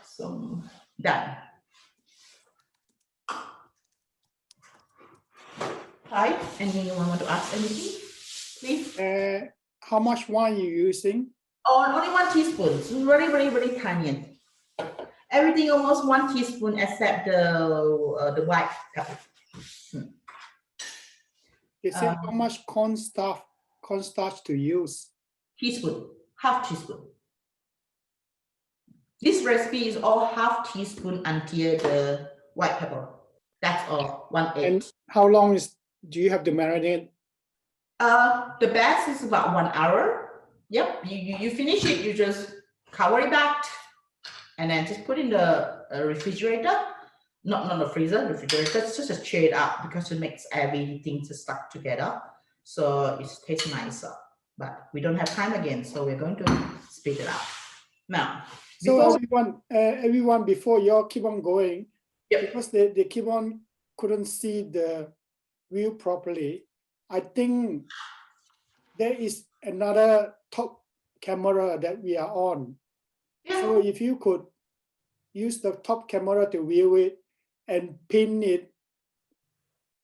So done. Hi, anyone want to ask anything, please? How much wine you using? Oh, only 1 teaspoon. It's very, very, very tiny. Everything almost 1 teaspoon except the white pepper. They say how much cornstarch to use? Teaspoon, half teaspoon. This recipe is all half teaspoon until the white pepper. That's all, 1/8. And how long do you have to marinate? The best is about 1 hour. Yep, you finish it, you just cover it back and then just put in the refrigerator. Not the freezer, refrigerator. It's just a chill it out because it makes everything to stuck together. So it tastes nicer. But we don't have time again, so we're going to speed it up. Now, So everyone before you all keep on going, yep. because they keep on couldn't see the view properly. I think there is another top camera that we are on. Yeah. So if you could use the top camera to view it and pin it,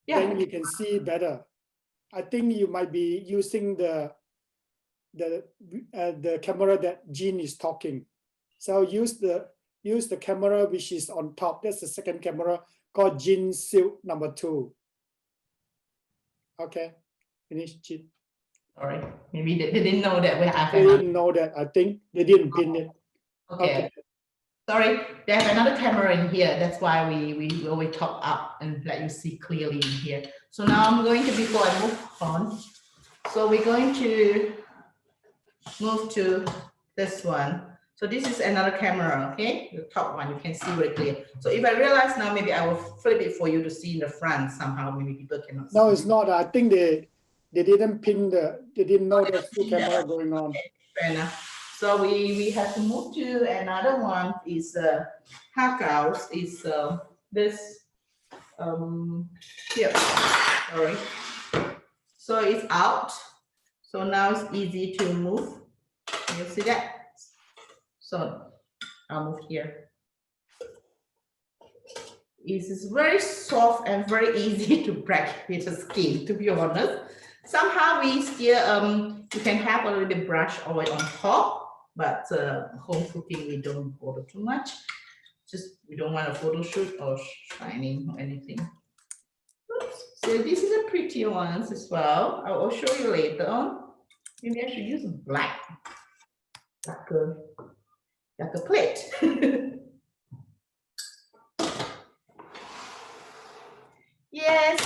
then you can see better. I think you might be using the camera that Jean is talking. So use the camera which is on top. That's the second camera called Jean Silk number 2. Okay, finish Jean. All right, maybe they didn't know that we have. They didn't know that. I think they didn't pin it. Okay. Sorry, they have another camera in here. That's why we always top up and let you see clearly in here. So now I'm going to, before I move on, so we're going to move to this one. So this is another camera, okay? The top one, you can see very clear. So if I realize now, maybe I will flip it for you to see in the front somehow. Maybe people cannot see. No, it's not. I think they didn't pin they didn't know there's 2 cameras going on. Okay, fair enough. So we have to move to another one is Hakaus is this here. Sorry. So it's out. So now it's easy to move. You see that? So I'll move here. It is very soft and very easy to break with the skin, to be honest. Somehow we still you can have a little bit brush oil on top. But home cooking, we don't bother too much. Just we don't want a photo shoot or shining or anything. Oops. So this is a pretty one as well. I will show you later on. Maybe I should use black, like a plate. Yes.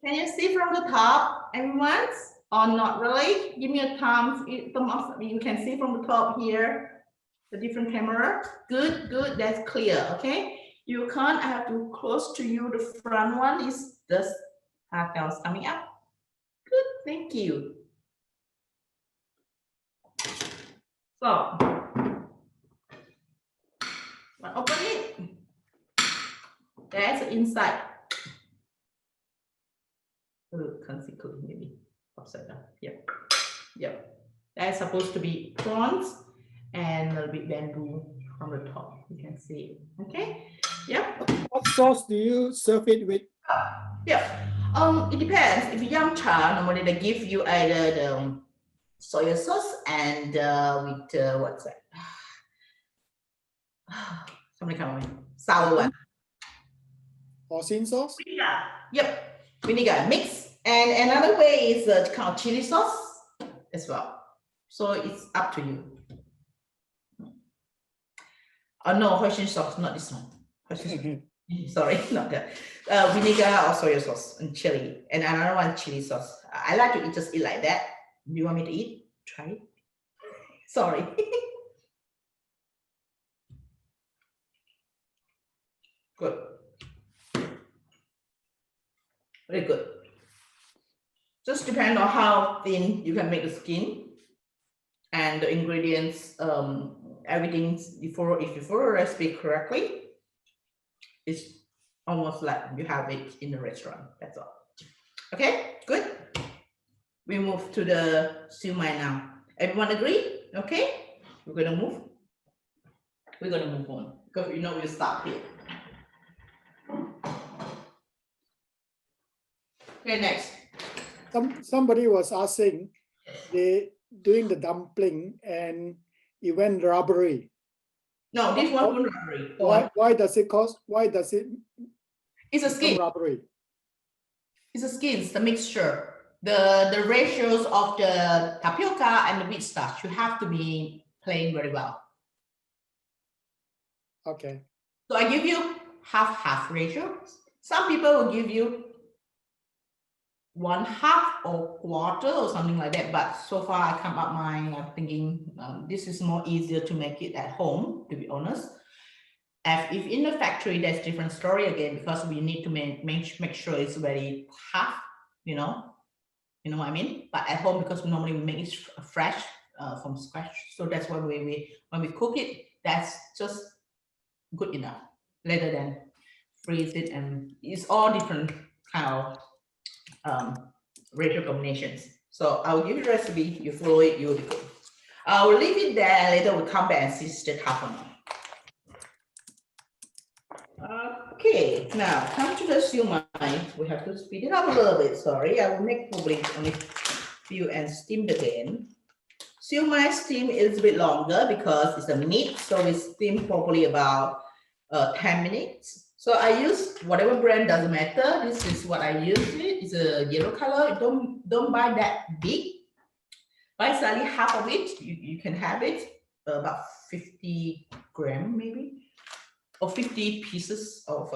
Can you see from the top, everyone? Or not really? Give me a thumb up. You can see from the top here, the different camera. Good, good, that's clear, okay? You can't, I have to close to you. The front one is just Hakaus coming up. Good, thank you. So, open it. That's the inside. Can't see clearly, maybe upside down. Yep. Yep. That's supposed to be prawns and a little bit bamboo from the top. You can see it. Okay. Yep. What sauce do you serve it with? Yep. It depends. If yum cha, normally they give you either the soy sauce and with what's that? Somebody come on, sour one. Hoisin sauce? Vinegar. Yep, vinegar mix. And another way is kind of chili sauce as well. So it's up to you. Oh no, Hoisin sauce, not this one. Hoisin sauce. Sorry, not that. Vinegar or soy sauce and chili. And another one, chili sauce. I like to just eat like that. Do you want me to eat? Try it. Sorry. Good. Very good. Just depend on how thin you can make the skin and the ingredients, everything. If you follow the recipe correctly, it's almost like you have it in the restaurant. That's all. Okay, good. We move to the siu mai now. Everyone agree? Okay, we're gonna move. We're gonna move on because we know we'll start here. Okay, next. Somebody was asking, they doing the dumpling and it went rubbery. No, this one won't rubbery. Why does it cost? Why does it? It's a skin. Rubbery. It's a skin. It's the mixture. The ratios of the tapioca and the wheat starch, you have to be playing very well. Okay. So I give you half ratio. Some people will give you 1/2 or quarter or something like that. But so far I come up mine, I'm thinking this is more easier to make it at home, to be honest. If in the factory, that's different story again, because we need to make sure it's very tough, you know what I mean? But at home, because normally we make it fresh from scratch. So that's why when we cook it, that's just good enough rather than freeze it. And it's all different kind of ratio combinations. So I'll give you the recipe, you follow it, you'll be good. I will leave it there, later we'll come back and see the half an hour. Okay, now come to the siu mai. We have to speed it up a little bit. Sorry, I will make probably only few and steamed again. Siu mai steam is a bit longer because it's a meat, so we steam probably about 10 minutes. So I use whatever brand, doesn't matter. This is what I use. It's a yellow color. Don't buy that big. Buy slightly half of it. You can have it about 50 grams maybe, or 50 pieces of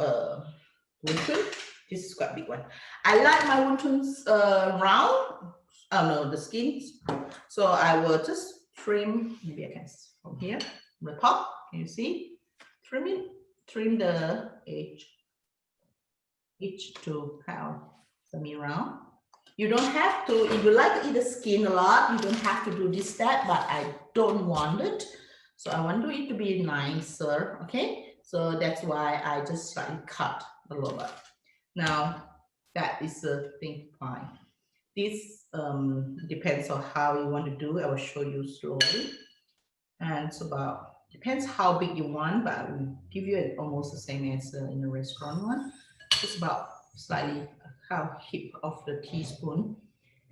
wonton. This is quite a big one. I like my wontons round. Oh no, the skins. So I will just trim. Maybe I can from here, from the top. Can you see? Trim it. Trim the edge to kind of semi-round. You don't have to, if you like to eat the skin a lot, you don't have to do this step, but I don't want it. So I want it to be nicer, okay? So that's why I just slightly cut a little bit. Now, that is the thing fine. This depends on how you want to do it. I will show you slowly. And it's about, depends how big you want, but I will give you almost the same as in the restaurant one. It's about slightly half hip of the teaspoon,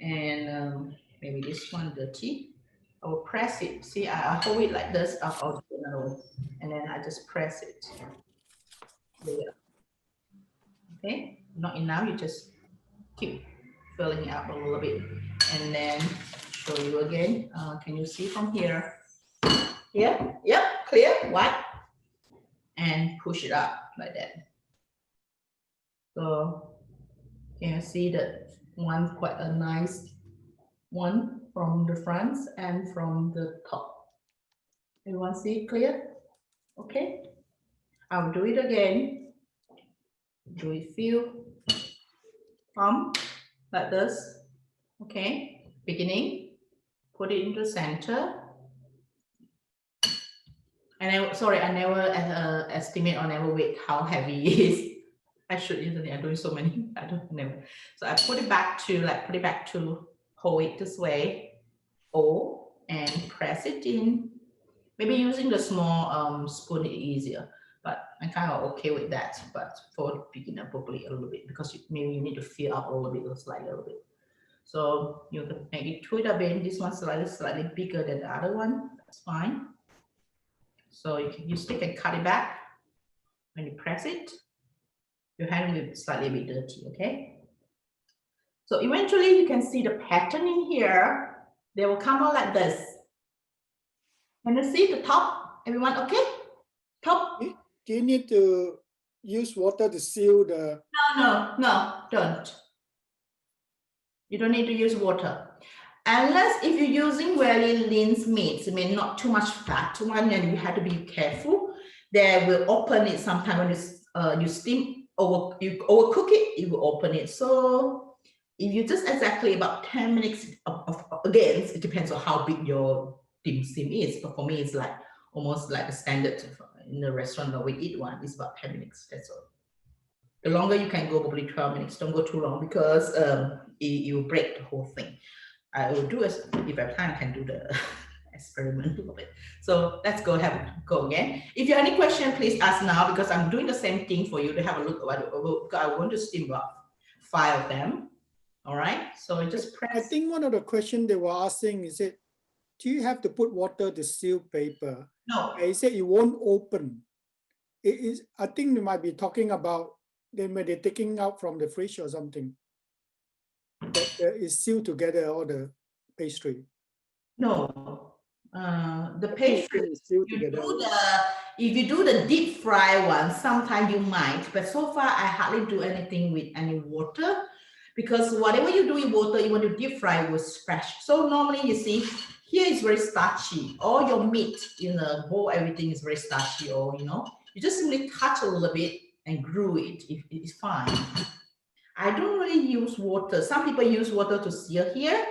and maybe this one dirty. I will press it. See, I hold it like this. I'll do another one, and then I just press it. There. Okay, not enough. You just keep filling it up a little bit, and then show you again. Can you see from here? Yeah, yep, clear, white, and push it up like that. So can you see that one quite a nice one from the front and from the top? Everyone see clear? Okay, I'll do it again. Do it few pump like this. Okay, beginning, put it into center. And I never estimate or never weigh how heavy it is. I should usually, I'm doing so many, I don't know. So I put it back to hold it this way, and press it in. Maybe using the small spoon is easier, but I'm kind of okay with that. But for beginner, probably a little bit, because maybe you need to fill up a little bit, slightly a little bit. So you can maybe tweak a bit. This one slightly bigger than the other one. That's fine. So you still can cut it back when you press it. Your hand will be slightly a bit dirty, okay? So eventually you can see the pattern in here. They will come out like this. Can you see the top? Everyone okay? Top? Do you need to use water to seal the? No, don't. You don't need to use water. Unless if you're using very lean meats, I mean not too much fat one, and you have to be careful. They will open it sometime when you steam or you overcook it, it will open it. So if you just exactly about 10 minutes again, it depends on how big your dim sum is. But for me, it's like almost like a standard in the restaurant that we eat one. It's about 10 minutes. That's all. The longer you can go, probably 12 minutes. Don't go too long because it will break the whole thing. I will do as if I have time, I can do the experiment of it. So let's go again. If you have any question, please ask now because I'm doing the same thing for you to have a look at. I want to steam about 5 of them. All right. So just press. I think one of the questions they were asking is it, do you have to put water to seal paper? No. They said it won't open. It is. I think they might be talking about then when they're taking out from the fridge or something. That is sealed together all the pastry. No, the pastry is sealed together. If you do the deep fry one, sometimes you might, but so far I hardly do anything with any water because whatever you do with water, you want to deep fry with splash. So normally you see here is very starchy. All your meat in the bowl, everything is very starchy, or you just simply touch a little bit and glue it. It's fine. I don't really use water. Some people use water to seal here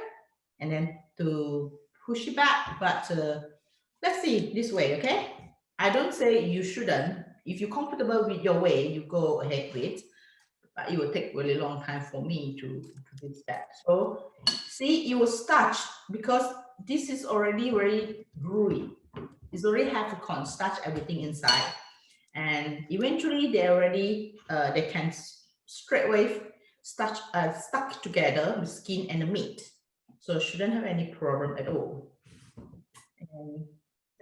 and then to push it back, but let's see this way, okay? I don't say you shouldn't. If you're comfortable with your way, you go ahead with, but it will take really long time for me to do that. So see, it will starch because this is already very gluey. It's already have to cornstarch everything inside. And eventually they can straight away stuck together, the skin and the meat. So shouldn't have any problem at all. And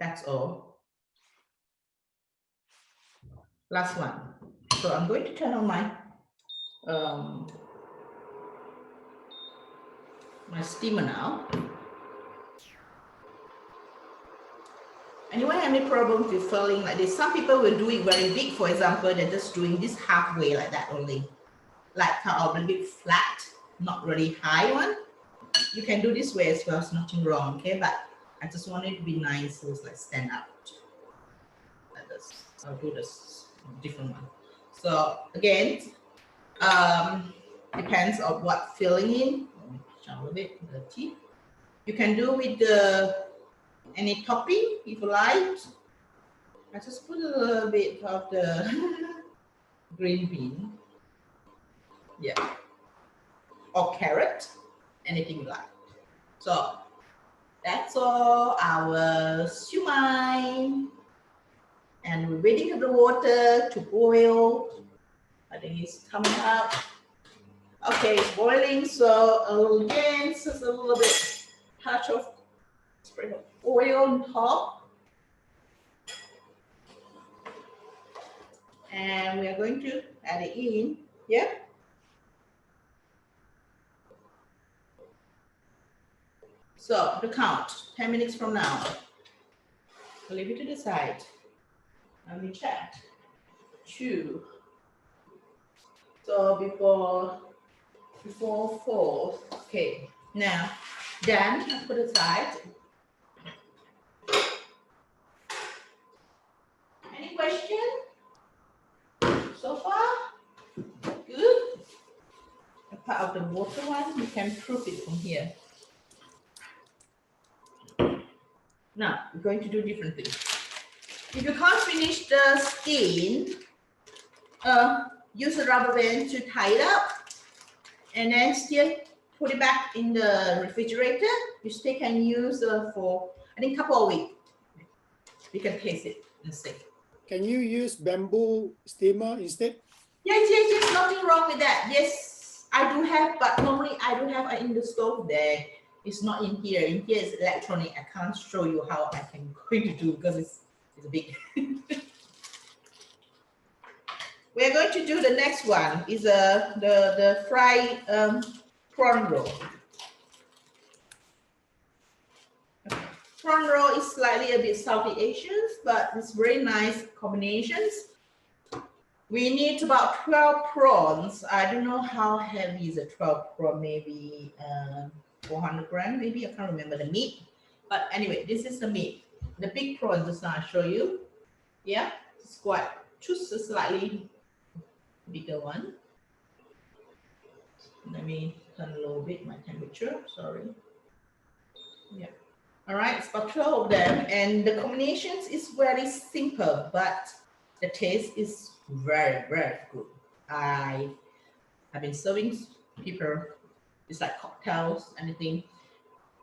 that's all. Last one. So I'm going to turn on my my steamer now. Anyone have any problem with filling like this? Some people will do it very big. For example, they're just doing this halfway like that only. Like kind of a little bit flat, not really high one. You can do this way as well, it's nothing wrong, okay? But I just want it to be nice, so it's like stand out like this. I'll do this different one. So again, depends on what filling in. A little bit dirty. You can do with any topping if you like. I just put a little bit of the green bean. Yeah. Or carrot, anything you like. So that's all our siumai. And we're waiting for the water to boil. I think it's coming up. Okay, it's boiling. So again, just a little bit touch of spray of oil on top. And we are going to add it in. Yeah. So the count, 10 minutes from now. I'll leave it to the side. Let me check. 2. So before 4. Okay. Now, done. I'll put it aside. Any question so far? Good. A part of the water one, you can proof it from here. Now, we're going to do different things. If you can't finish the skin, use a rubber band to tie it up and then still put it back in the refrigerator. You still can use for, I think, a couple of weeks. You can taste it and see. Can you use bamboo steamer instead? Yes, nothing wrong with that. Yes, I do have, but normally I don't have in the stove there. It's not in here. In here is electronic. I can't show you how I can going to do because it's big. We're going to do the next one. Is the fried prawn roll. Prawn roll is slightly a bit Southeast Asian, but it's very nice combinations. We need about 12 prawns. I don't know how heavy is a 12 prawn, maybe 400 grams, maybe. I can't remember the meat. But anyway, this is the meat. The big prawn, just now I show you. Yeah, it's quite, choose a slightly bigger one. Let me turn a little bit my temperature, sorry. Yeah. All right, it's about 12 of them, and the combinations is very simple, but the taste is very, very good. I have been serving people, it's like cocktails, anything,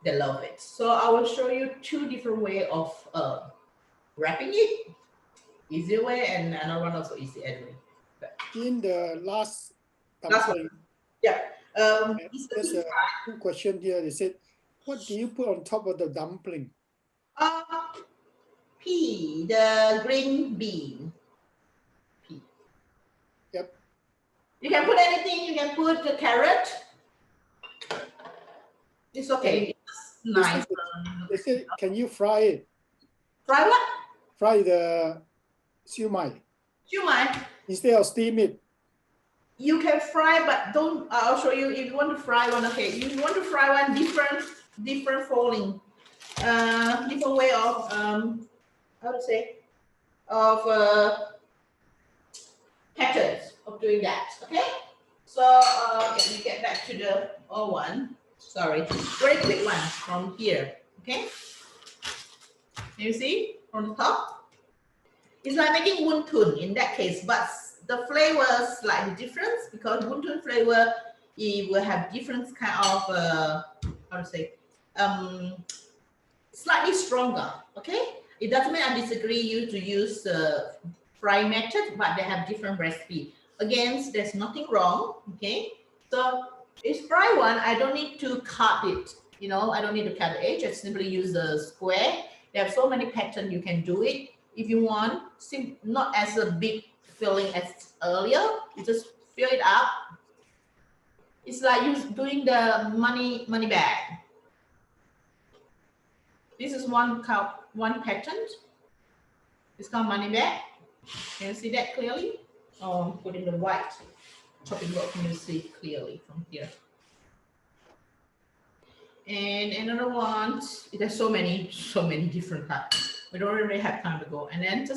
they love it. So I will show you two different way of wrapping it. Easier way and another one also easy anyway. In the last Last one. dumpling, Yeah. there's a two question here. They said, what do you put on top of the dumpling? Pea, the green bean. Pea. Yep. You can put anything. You can put the carrot. It's okay. It's nice. They said, can you fry it? Fry what? Fry the siu mai Siumai. instead of steam it. You can fry, but don't. I'll show you. If you want to fry one, okay. If you want to fry one, different folding, different way of how to say, of patterns of doing that. Okay. So let me get back to the old one. Sorry, very quick one from here. Okay. You see from the top. It's like making wonton in that case, but the flavor is slightly different because wonton flavor it will have different kind of how to say slightly stronger. Okay, it doesn't mean I disagree you to use the fry method, but they have different recipe. Again, there's nothing wrong. Okay, so it's fry one. I don't need to cut it. You know, I don't need to cut the edge. I simply use the square. There are so many patterns you can do it. If you want, not as a big filling as earlier, you just fill it up. It's like you doing the money bag. This is one pattern. It's called money bag. Can you see that clearly? Oh, put in the white chopping board. Can you see clearly from here? And another one. There's so many different types. We don't really have time to go. And then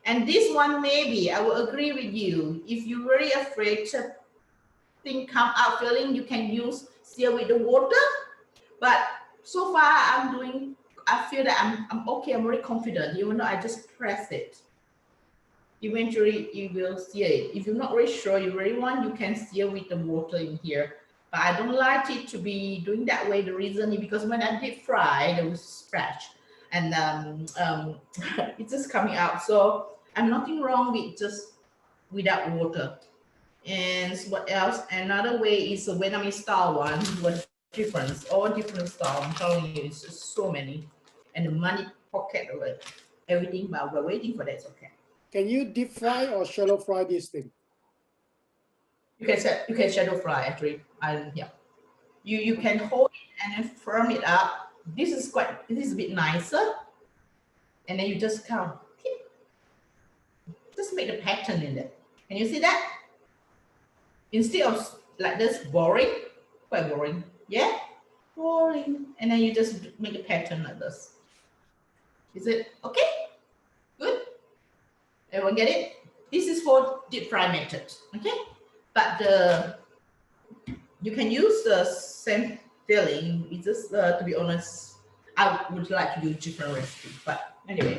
and this one maybe I will agree with you. If you're very afraid to thing come out feeling, you can use still with the water. But so far I feel that I'm okay. I'm very confident. Even though I just press it, eventually you will see it. If you're not really sure you really want, you can still with the water in here. But I don't like it to be doing that way. The reason is because when I deep fry, there was scratch. And it's just coming out. So I'm nothing wrong with just without water. And what else? Another way is the Vietnamese style one. What difference? All different style. I'm telling you, it's just so many. And the money pocket of it, everything. But we're waiting for that. It's okay. Can you deep fry or shallow fry this thing? You can shadow fry actually. Yeah. You can hold it and then firm it up. This is a bit nicer. And then you just count. Just make the pattern in it. Can you see that? Instead of like this boring, quite boring. Yeah? Boring. And then you just make a pattern like this. Is it okay? Good? Everyone get it? This is for deep fry method. Okay? But you can use the same filling. It's just to be honest, I would like to do different recipe. But anyway,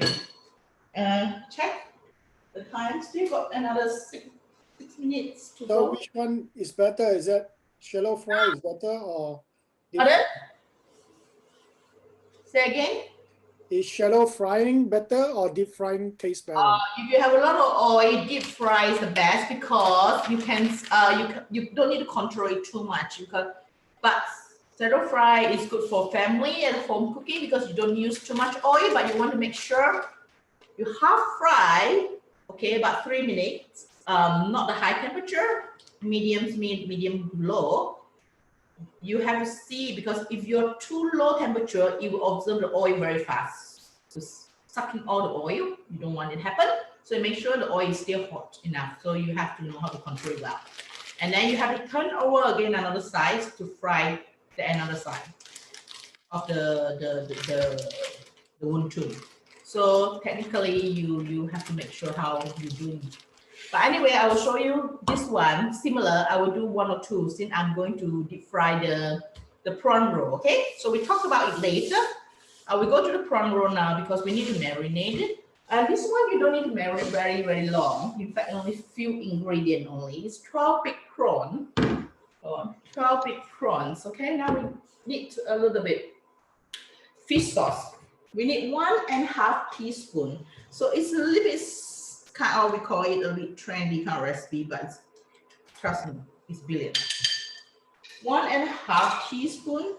check the time. Still got another 6 minutes to go. So which one is better? Is that shallow fry is better or deep Pardon? Say again. Is shallow frying better or deep frying tastes better? If you have a lot of oil, deep fry is the best because you can you don't need to control it too much. But shallow fry is good for family and home cooking because you don't use too much oil, but you want to make sure you half fry, okay, about 3 minutes, not the high temperature, medium low. You have to see, because if you're too low temperature, it will absorb the oil very fast. So sucking all the oil, you don't want it to happen. So make sure the oil is still hot enough. So you have to know how to control it well. And then you have to turn over again another side to fry the another side of the wonton. So technically you have to make sure how you're doing it. But anyway, I will show you this one similar. I will do 1 or 2 since I'm going to deep fry the prawn roll. Okay, so we talk about it later. We go to the prawn roll now because we need to marinate it. And this one you don't need to marinate very long. In fact, only few ingredients only. It's 12 big prawn. 12 big prawns. Okay, now we need a little bit fish sauce. We need 1.5 teaspoon. So it's a little bit kind of, we call it a bit trendy kind of recipe, but it's, trust me, it's brilliant. 1.5 teaspoon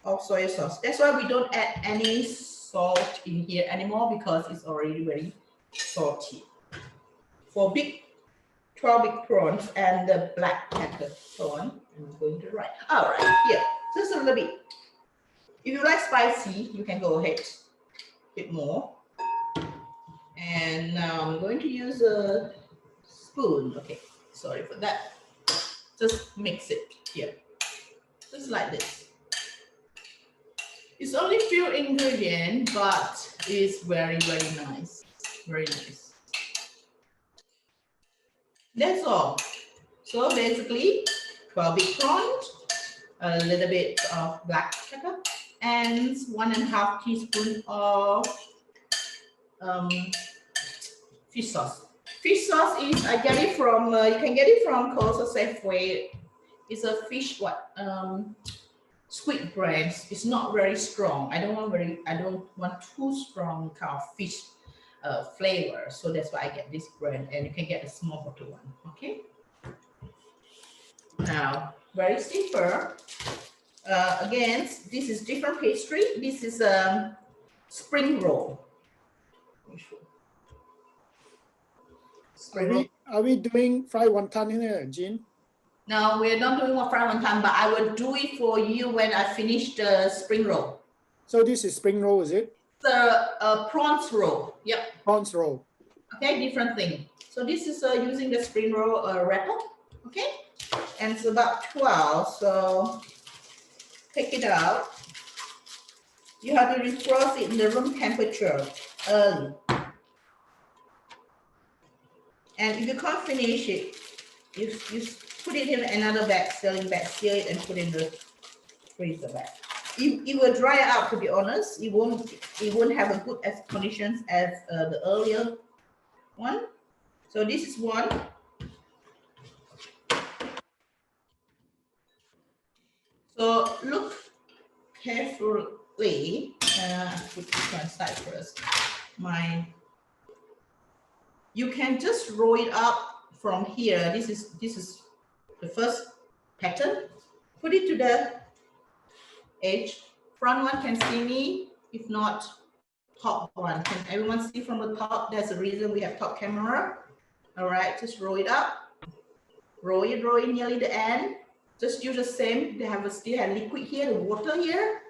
of soy sauce. That's why we don't add any salt in here anymore, because it's already very salty. For 12 big prawns and the black pepper prawn, I'm going to write. All right, here, just a little bit. If you like spicy, you can go ahead a bit more. And now I'm going to use a spoon. Okay, sorry for that. Just mix it here, just like this. It's only few ingredients, but it's very nice, very nice. That's all. So basically, 12 big prawns, a little bit of black pepper, and 1.5 teaspoon of fish sauce. Fish sauce is, I get it from, you can get it from Coastal Safeway. It's a fish, squid brand. It's not very strong. I don't want too strong kind of fish flavor. So that's why I get this brand, and you can get a small bottle one. Okay. Now, very simple. Again, this is different pastry. This is a spring roll. Are we doing fried wonton here, Jean? No, we're not doing a fried wonton, but I will do it for you when I finish the spring roll. So this is spring roll, is it? The prawns roll. Yep. Prawns roll. Okay, different thing. So this is using the spring roll wrapper. Okay, and it's about 12. So take it out. You have to defrost it in the room temperature early. And if you can't finish it, you put it in another bag, sealing bag, seal it, and put it in the freezer bag. It will dry out. To be honest, it won't have a good as conditions as the earlier one. So this is one. So look carefully. Put this one aside first. You can just roll it up from here. This is the first pattern. Put it to the edge. Front one can see me. If not, top one. Can everyone see from the top? That's the reason we have top camera. All right, just roll it up. Roll it nearly the end. Just use the same. They have still have liquid here, the water here.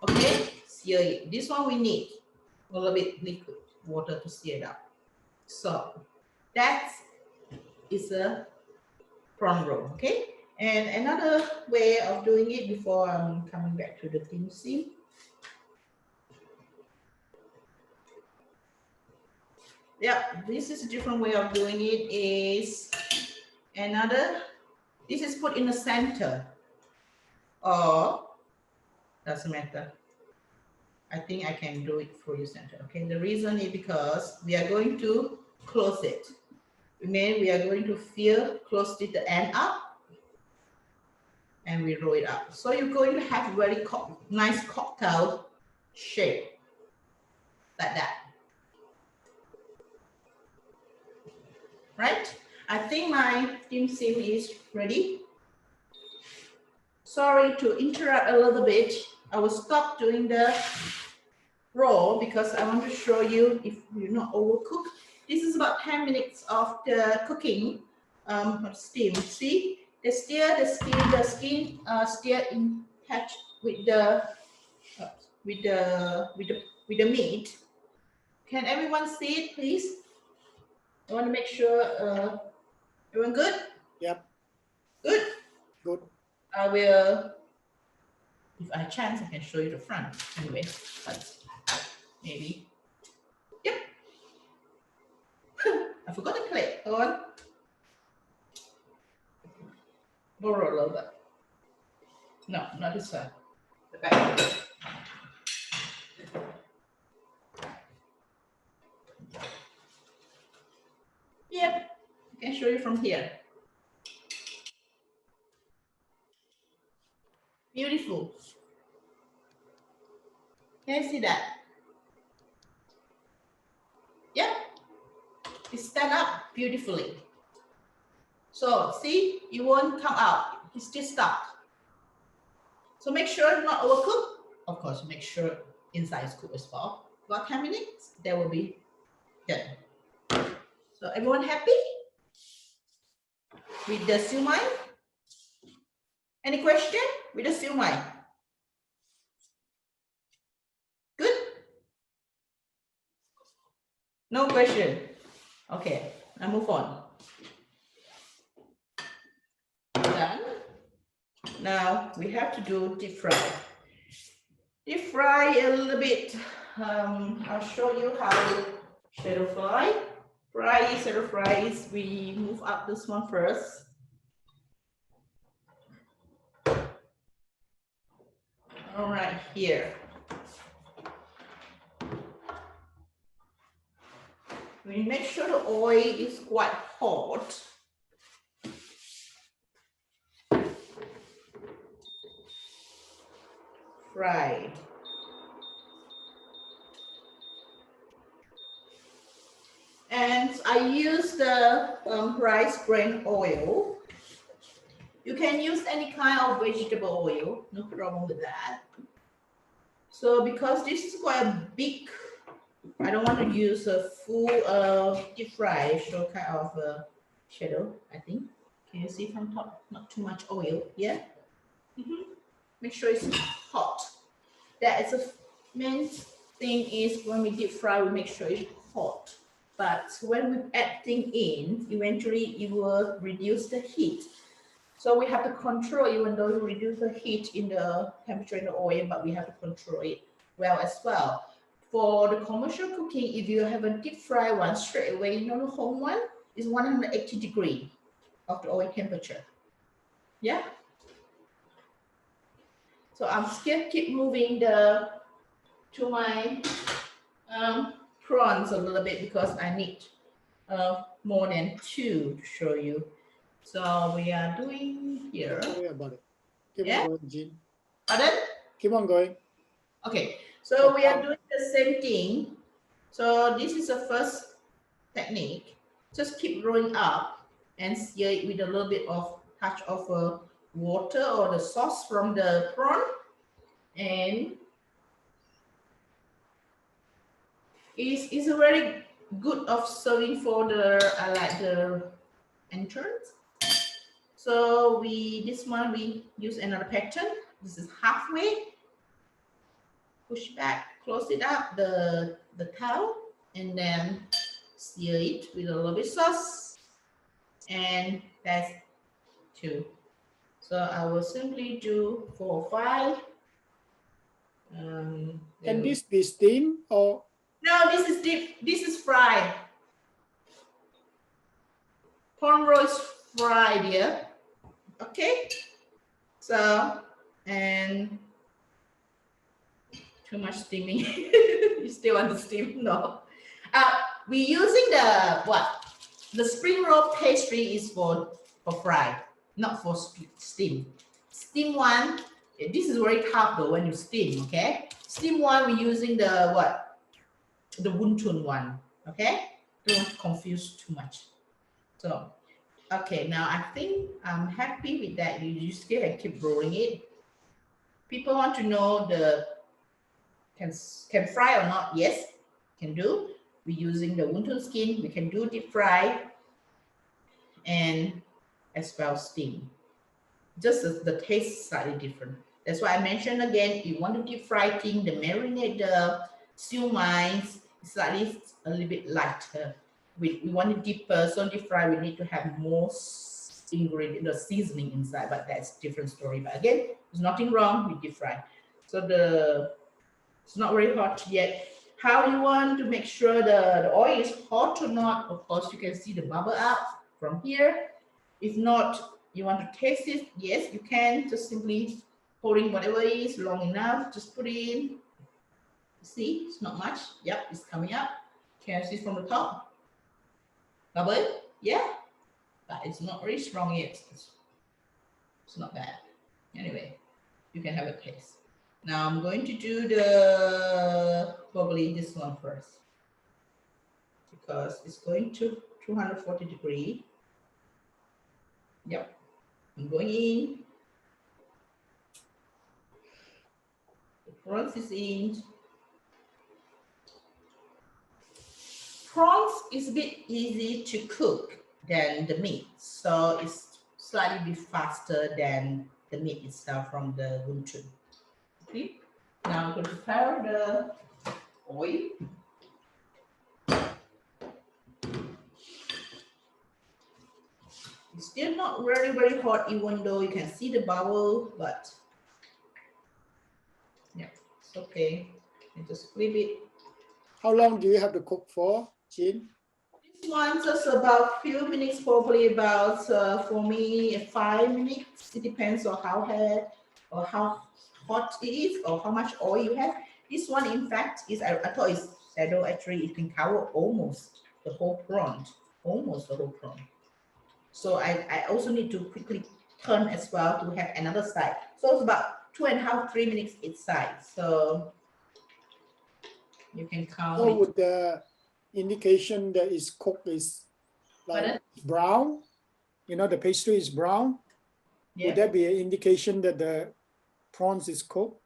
Okay, sear it. This one we need a little bit liquid water to sear it up. So that is a prawn roll. Okay, and another way of doing it before I'm coming back to the dim sum. Yeah, this is a different way of doing it. Is another. This is put in the center, or doesn't matter. I think I can do it for you center. Okay, the reason is because we are going to close it. We are going to close it the end up, and we roll it up. So you're going to have very nice cocktail shape like that. Right? I think my dim sum is ready. Sorry to interrupt a little bit. I will stop doing the roll because I want to show you if you're not overcooked. this is about 10 minutes of the cooking steam. See, the skin still in touch with the meat. Can everyone see it, please? I want to make sure everyone good? Yep. Good. Good. I will, if I have chance, I can show you the front anyway, but maybe. Yep. I forgot to click. Hold on. Borrow a little bit. No, not this side. The back. Yep. I can show you from here. Beautiful. Can you see that? Yep. It stand up beautifully. So see, it won't come out. It's still stuck. So make sure not overcooked. Of course, make sure inside is cooked as well. About 10 minutes, that will be done. So everyone happy with the siumai? Any question with the siumai? Good? No question. Okay, now move on. Done. Now we have to do deep fry. Deep fry a little bit. I'll show you how to shadow fry. Shadow fries, we move up this one first. All right, here. We make sure the oil is quite hot. Fry. And I use the rice bran oil. You can use any kind of vegetable oil, no problem with that. So because this is quite a big, I don't want to use a full deep fry, so kind of a shadow, I think. Can you see from top? Not too much oil, yeah? Make sure it's hot. That is the main thing is when we deep fry, we make sure it's hot. But when we add things in, eventually it will reduce the heat. So we have to control, even though we reduce the heat in the temperature in the oil, but we have to control it well as well. For the commercial cooking, if you have a deep fry one straight away, you know the home one is 180 degrees of the oil temperature. Yeah. So I'm still keep moving to my prawns a little bit because I need more than 2 to show you. So we are doing here. Don't worry about it. Keep Yeah? on going, Jean. Pardon? Keep on going. Okay, so we are doing the same thing. So this is the first technique. Just keep rolling up and sear it with a little bit of touch of water or the sauce from the prawn. And it's a very good of serving for the, I like the entrance. So this one we use another pattern. This is halfway. Push back, close it up, the towel, and then sear it with a little bit sauce. And that's 2. So I will simply do 4 or 5. Can this be steamed or? No, this is deep. This is fried. Prawn roll is fried here. Okay. So, and too much steaming. You still want to steam? No. We're using the spring roll pastry is for fry, not for steam. Steam one, this is very tough though when you steam, okay? Steam one, we're using the wonton one, okay? Don't confuse too much. So, okay, now I think I'm happy with that. You still can keep rolling it. People want to know can fry or not? Yes, can do. we're using the wonton skin. We can do deep fry and as well steam. Just the taste is slightly different. That's why I mentioned again, you want to deep fry thing, the marinade, the siu mai slightly a little bit lighter. We want it deeper, so deep fry we need to have more ingredient, the seasoning inside, but that's different story. But again, there's nothing wrong with deep fry. So it's not very hot yet. How you want to make sure the oil is hot or not? Of course, you can see the bubble out from here. If not, you want to taste it? Yes, you can. Just simply pouring whatever it is long enough. Just put it in. See, it's not much. Yep, it's coming up. Can you see from the top? Bubble? Yeah, but it's not very strong yet. It's not bad. Anyway, you can have a taste. Now I'm going to do probably this one first because it's going to 240 degrees. Yep, I'm going in. The prawns is in. Prawns is a bit easy to cook than the meat, so it's slightly bit faster than the meat itself from the wonton. Okay, now I'm going to prepare the oil. It's still not very, very hot, even though you can see the bubble, but yeah, it's okay. You just flip it. How long do you have to cook for, Jean? This one's just about few minutes, probably about for me 5 minutes. It depends on how hot it is or how much oil you have. This one, in fact, is I thought it's shadow. Actually, it can cover almost the whole prawn, almost the whole prawn. So I also need to quickly turn as well to have another side. So it's about 2.5, 3 minutes each side. So you can count. So would the indication that it's cooked is like brown? You know, the pastry is brown. Yeah. Would that be an indication that the prawns is cooked?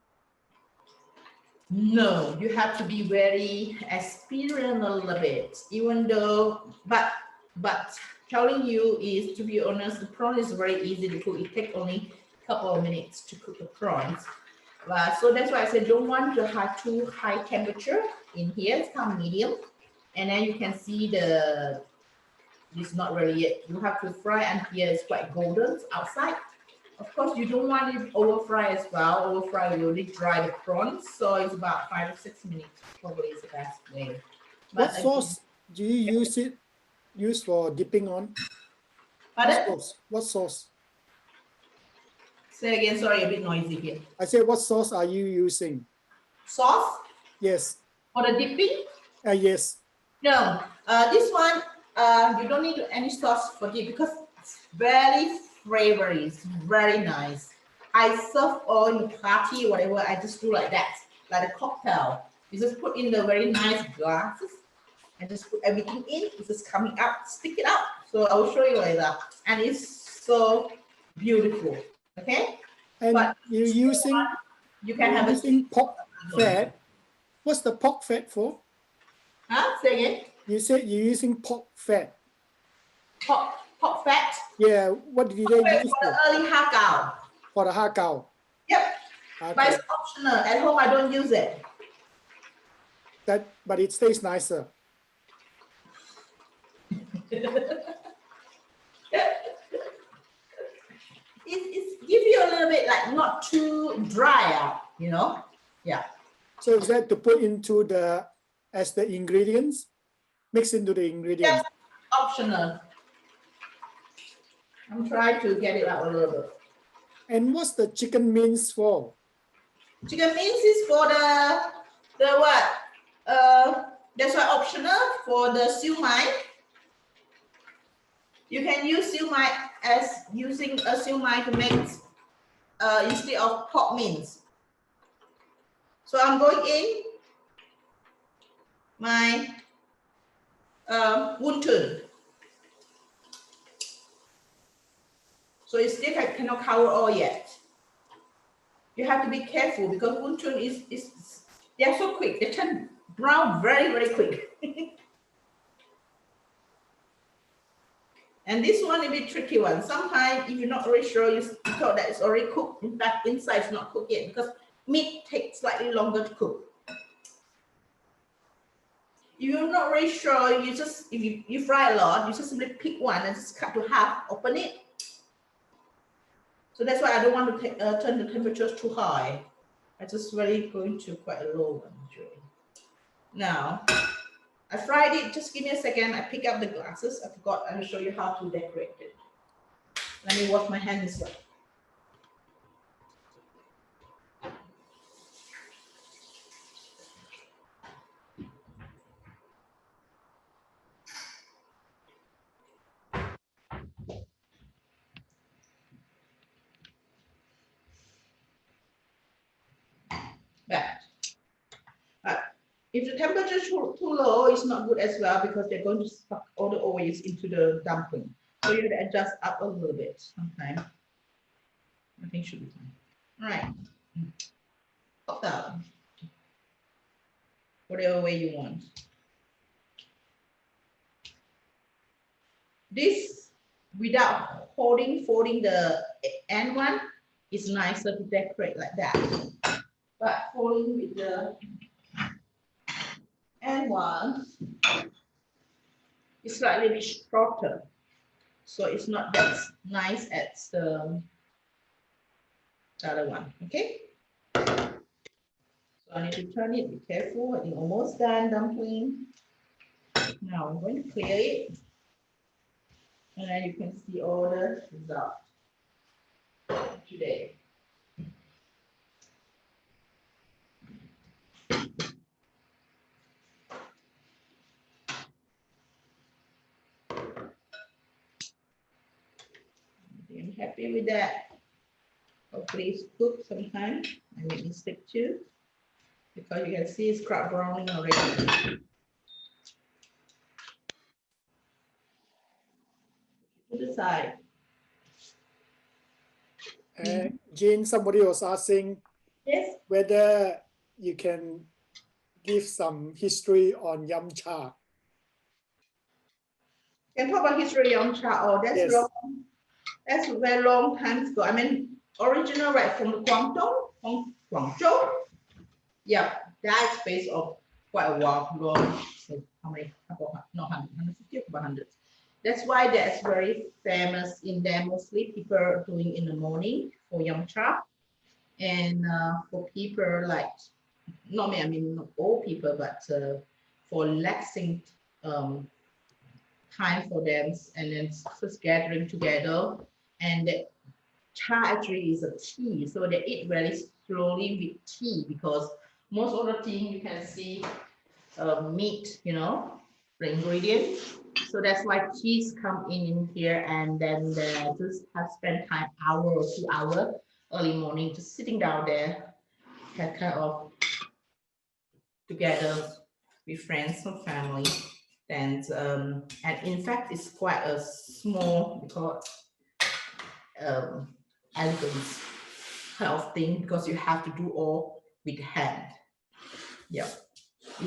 No, you have to be very experienced a little bit, even though, but telling you is, to be honest, the prawn is very easy to cook. It takes only a couple of minutes to cook the prawns. So that's why I said don't want to have too high temperature in here. It's kind of medium, and then you can see it's not really yet. You have to fry, and here it's quite golden outside. Of course, you don't want it over fry as well. Over fry will really dry the prawns, so it's about 5 or 6 minutes. Probably is the best way. What sauce do you use for dipping on? Pardon? What sauce? Say again. Sorry, a bit noisy here. I said, what sauce are you using? Sauce Yes. for the dipping? Yes. No, this one you don't need any sauce for it because it's very flavory. It's very nice. I serve all in party, whatever. I just do like that, like a cocktail. You just put in the very nice glasses and just put everything in. It's just coming out, stick it out. So I will show you later, and it's so beautiful. Okay. And but you're using pork fat. What's the pork fat for? Huh? Say again. You said you're using pork fat. Pork fat? Yeah, what did they use for? The early hakao. For the hakao? Yep. Okay. But it's optional. At home, I don't use it. But it tastes nicer. It gives you a little bit like not too dry out, you know? Yeah. So is that to put into as the ingredients? Mix into the ingredients? Yes, optional. I'm trying to get it out a little bit. And what's the chicken mince for? Chicken mince is for the what? That's why optional for the siu mai. You can use siu mai as using a siu mai to make instead of pork mince. So I'm going in my wonton. So it still cannot cover all yet. You have to be careful because wonton they're so quick. They turn brown very, very quick. And this one is a bit tricky one. Sometimes if you're not really sure, you thought that it's already cooked. In fact, inside is not cooked yet because meat takes slightly longer to cook. If you're not really sure, you just, if you fry a lot, you just simply pick one and just cut to half, open it. So that's why I don't want to turn the temperatures too high. I just really going to quite a low one usually. Now, I fried it, just give me a second. I pick up the glasses. I forgot, I will show you how to decorate it. Let me wash my hands as well. If the temperature is too low, it's not good as well because they're going to suck all the oils into the dumpling. So you have to adjust up a little bit sometimes. I think should be fine. All right. Pop down. Whatever way you want. This, without folding the end one, is nicer to decorate like that. But folding with the end one is slightly bit shorter, so it's not that nice as the other one. Okay. So I need to turn it. Be careful. I think almost done dumpling. Now I'm going to clear it, and then you can see all the result today. I'm happy with that. Hopefully it's cooked sometime. I make mistake too, because you can see it's crab browning already. To the side. Jane, somebody was asking Yes. whether you can give some history on yum cha. Can talk about history on cha. Oh, that's Yes. long. That's a very long time ago. I mean, original right from the Guangzhou. Yeah, that space of quite a while long. So how many? Not 150, about 100. That's why that's very famous in there. Mostly people are doing in the morning for yum cha, and for people like not me. I mean, not all people, but for relaxing time for them, and then just gathering together. And the cha actually is a tea, so they eat very slowly with tea because most of the tea you can see meat, you know, the ingredients. So that's why teas come in here, and then they just have spent time hour or 2 hours early morning just sitting down there, kind of together with friends or family. And in fact, it's quite a small because elegance kind of thing because you have to do all with hand. Yeah.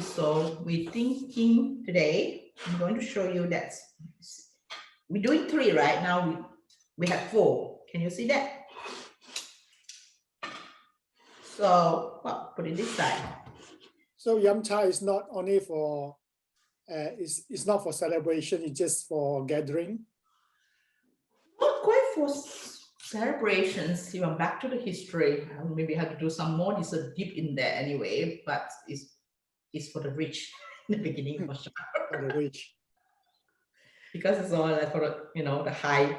So we're thinking today, I'm going to show you that we're doing 3 right now. We have 4. Can you see that? So put it this side. So yum cha is not only for it's not for celebration, it's just for gathering. Not quite for celebrations. Even back to the history. Maybe I have to do some more. There's a dip in there anyway, but it's for the rich in the beginning for sure. For the rich. Because it's all like for the, you know, the high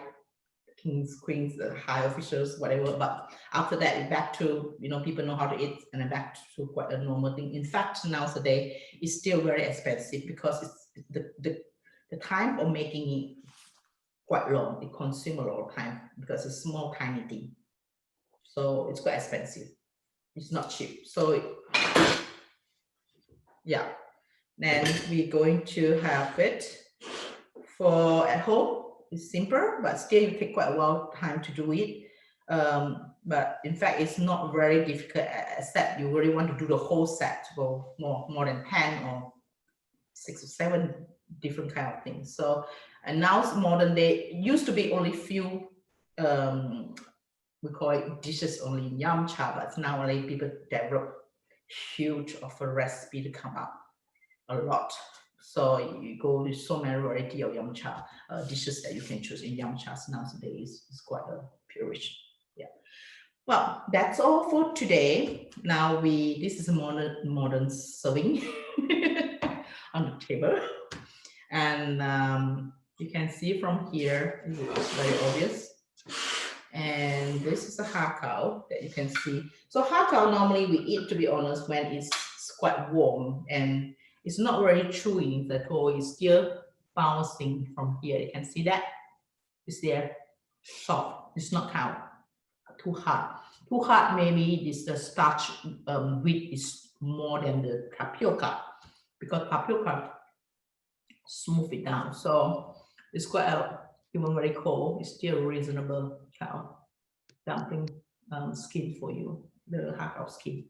kings, queens, the high officials, whatever. But after that, it's back to, you know, people know how to eat, and then back to quite a normal thing. In fact, nowadays it's still very expensive because it's the time of making it quite long. It consumes a lot of time because it's small, tiny thing. So it's quite expensive. It's not cheap. So yeah, then we're going to have it for at home. It's simple, but still you take quite a while time to do it. But in fact, it's not very difficult except you really want to do the whole set for more than 10 or 6 or 7 different kind of things. So And now it's modern day. It used to be only few, we call it dishes only in yum cha, but nowadays people develop huge of a recipe to come up a lot. So you go with so many variety of yum cha dishes that you can choose in yum cha nowadays. It's quite a purish. Yeah. Well, that's all for today. Now this is a modern serving on the table, and you can see from here, it's very obvious. And this is a hakao that you can see. So hakao normally we eat, to be honest, when it's quite warm and it's not very chewy at all. It's still bouncing from here. You can see that. It's there, soft. It's not too hard. Too hard, maybe this the starch wheat is more than the tapioca, because tapioca smooth it down. So it's quite even very cold. It's still reasonable cow dumpling skin for you, the hakao skin.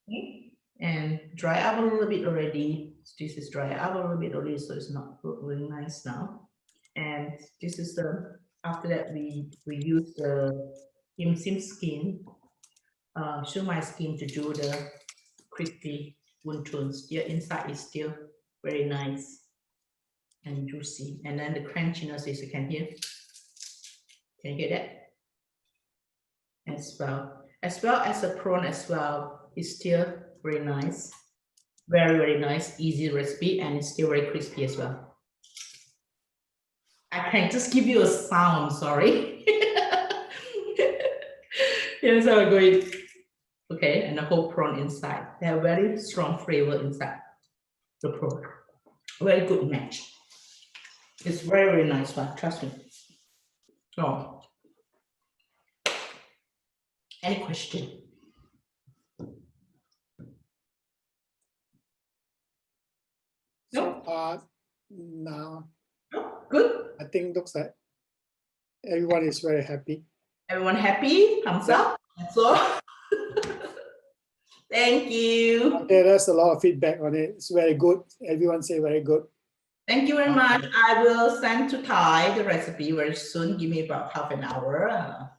Okay. And dry up a little bit already. This is dry up a little bit already, so it's not really nice now. And this is the, after that we use the dim sim skin, shumai skin to do the crispy wonton. Still inside is still very nice and juicy. And then the crunchiness is, you can hear. Can you hear that? As well as the prawn as well, is still very nice. Very, very nice, easy recipe, and it's still very crispy as well. I can just give you a sound, sorry. Here's how I go in. Okay, and the whole prawn inside. They have very strong flavor inside the prawn. Very good match. It's very, very nice one, trust me. So, any question? So now Oh, good. I think looks like everyone is very happy. Everyone happy? Thumbs up. That's all. Thank you. Okay, there's a lot of feedback on it. It's very good. Everyone say very good. Thank you very much. I will send to Thai the recipe very soon. Give me about half an hour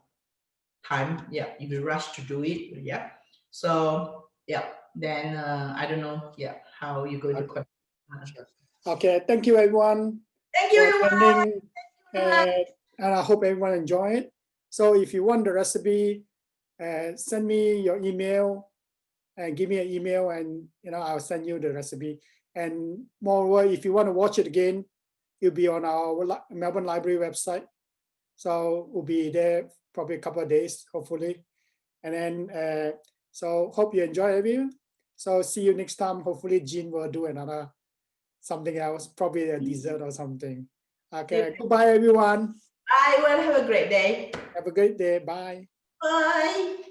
time. Yeah, if you rush to do it. Yeah. So yeah, then I don't know. Yeah, how you going to. Okay, thank you everyone. Thank you everyone. And I hope everyone enjoy it. So if you want the recipe, send me your email and give me an email, and I'll send you the recipe. And moreover, if you want to watch it again, it'll be on our Melbourne Library website. So we'll be there probably a couple of days, hopefully. And then, so hope you enjoy everything. So see you next time. Hopefully Jean will do another something else, probably a dessert or something. Okay, goodbye everyone. Bye, well, have a great day. Have a great day. Bye. Bye.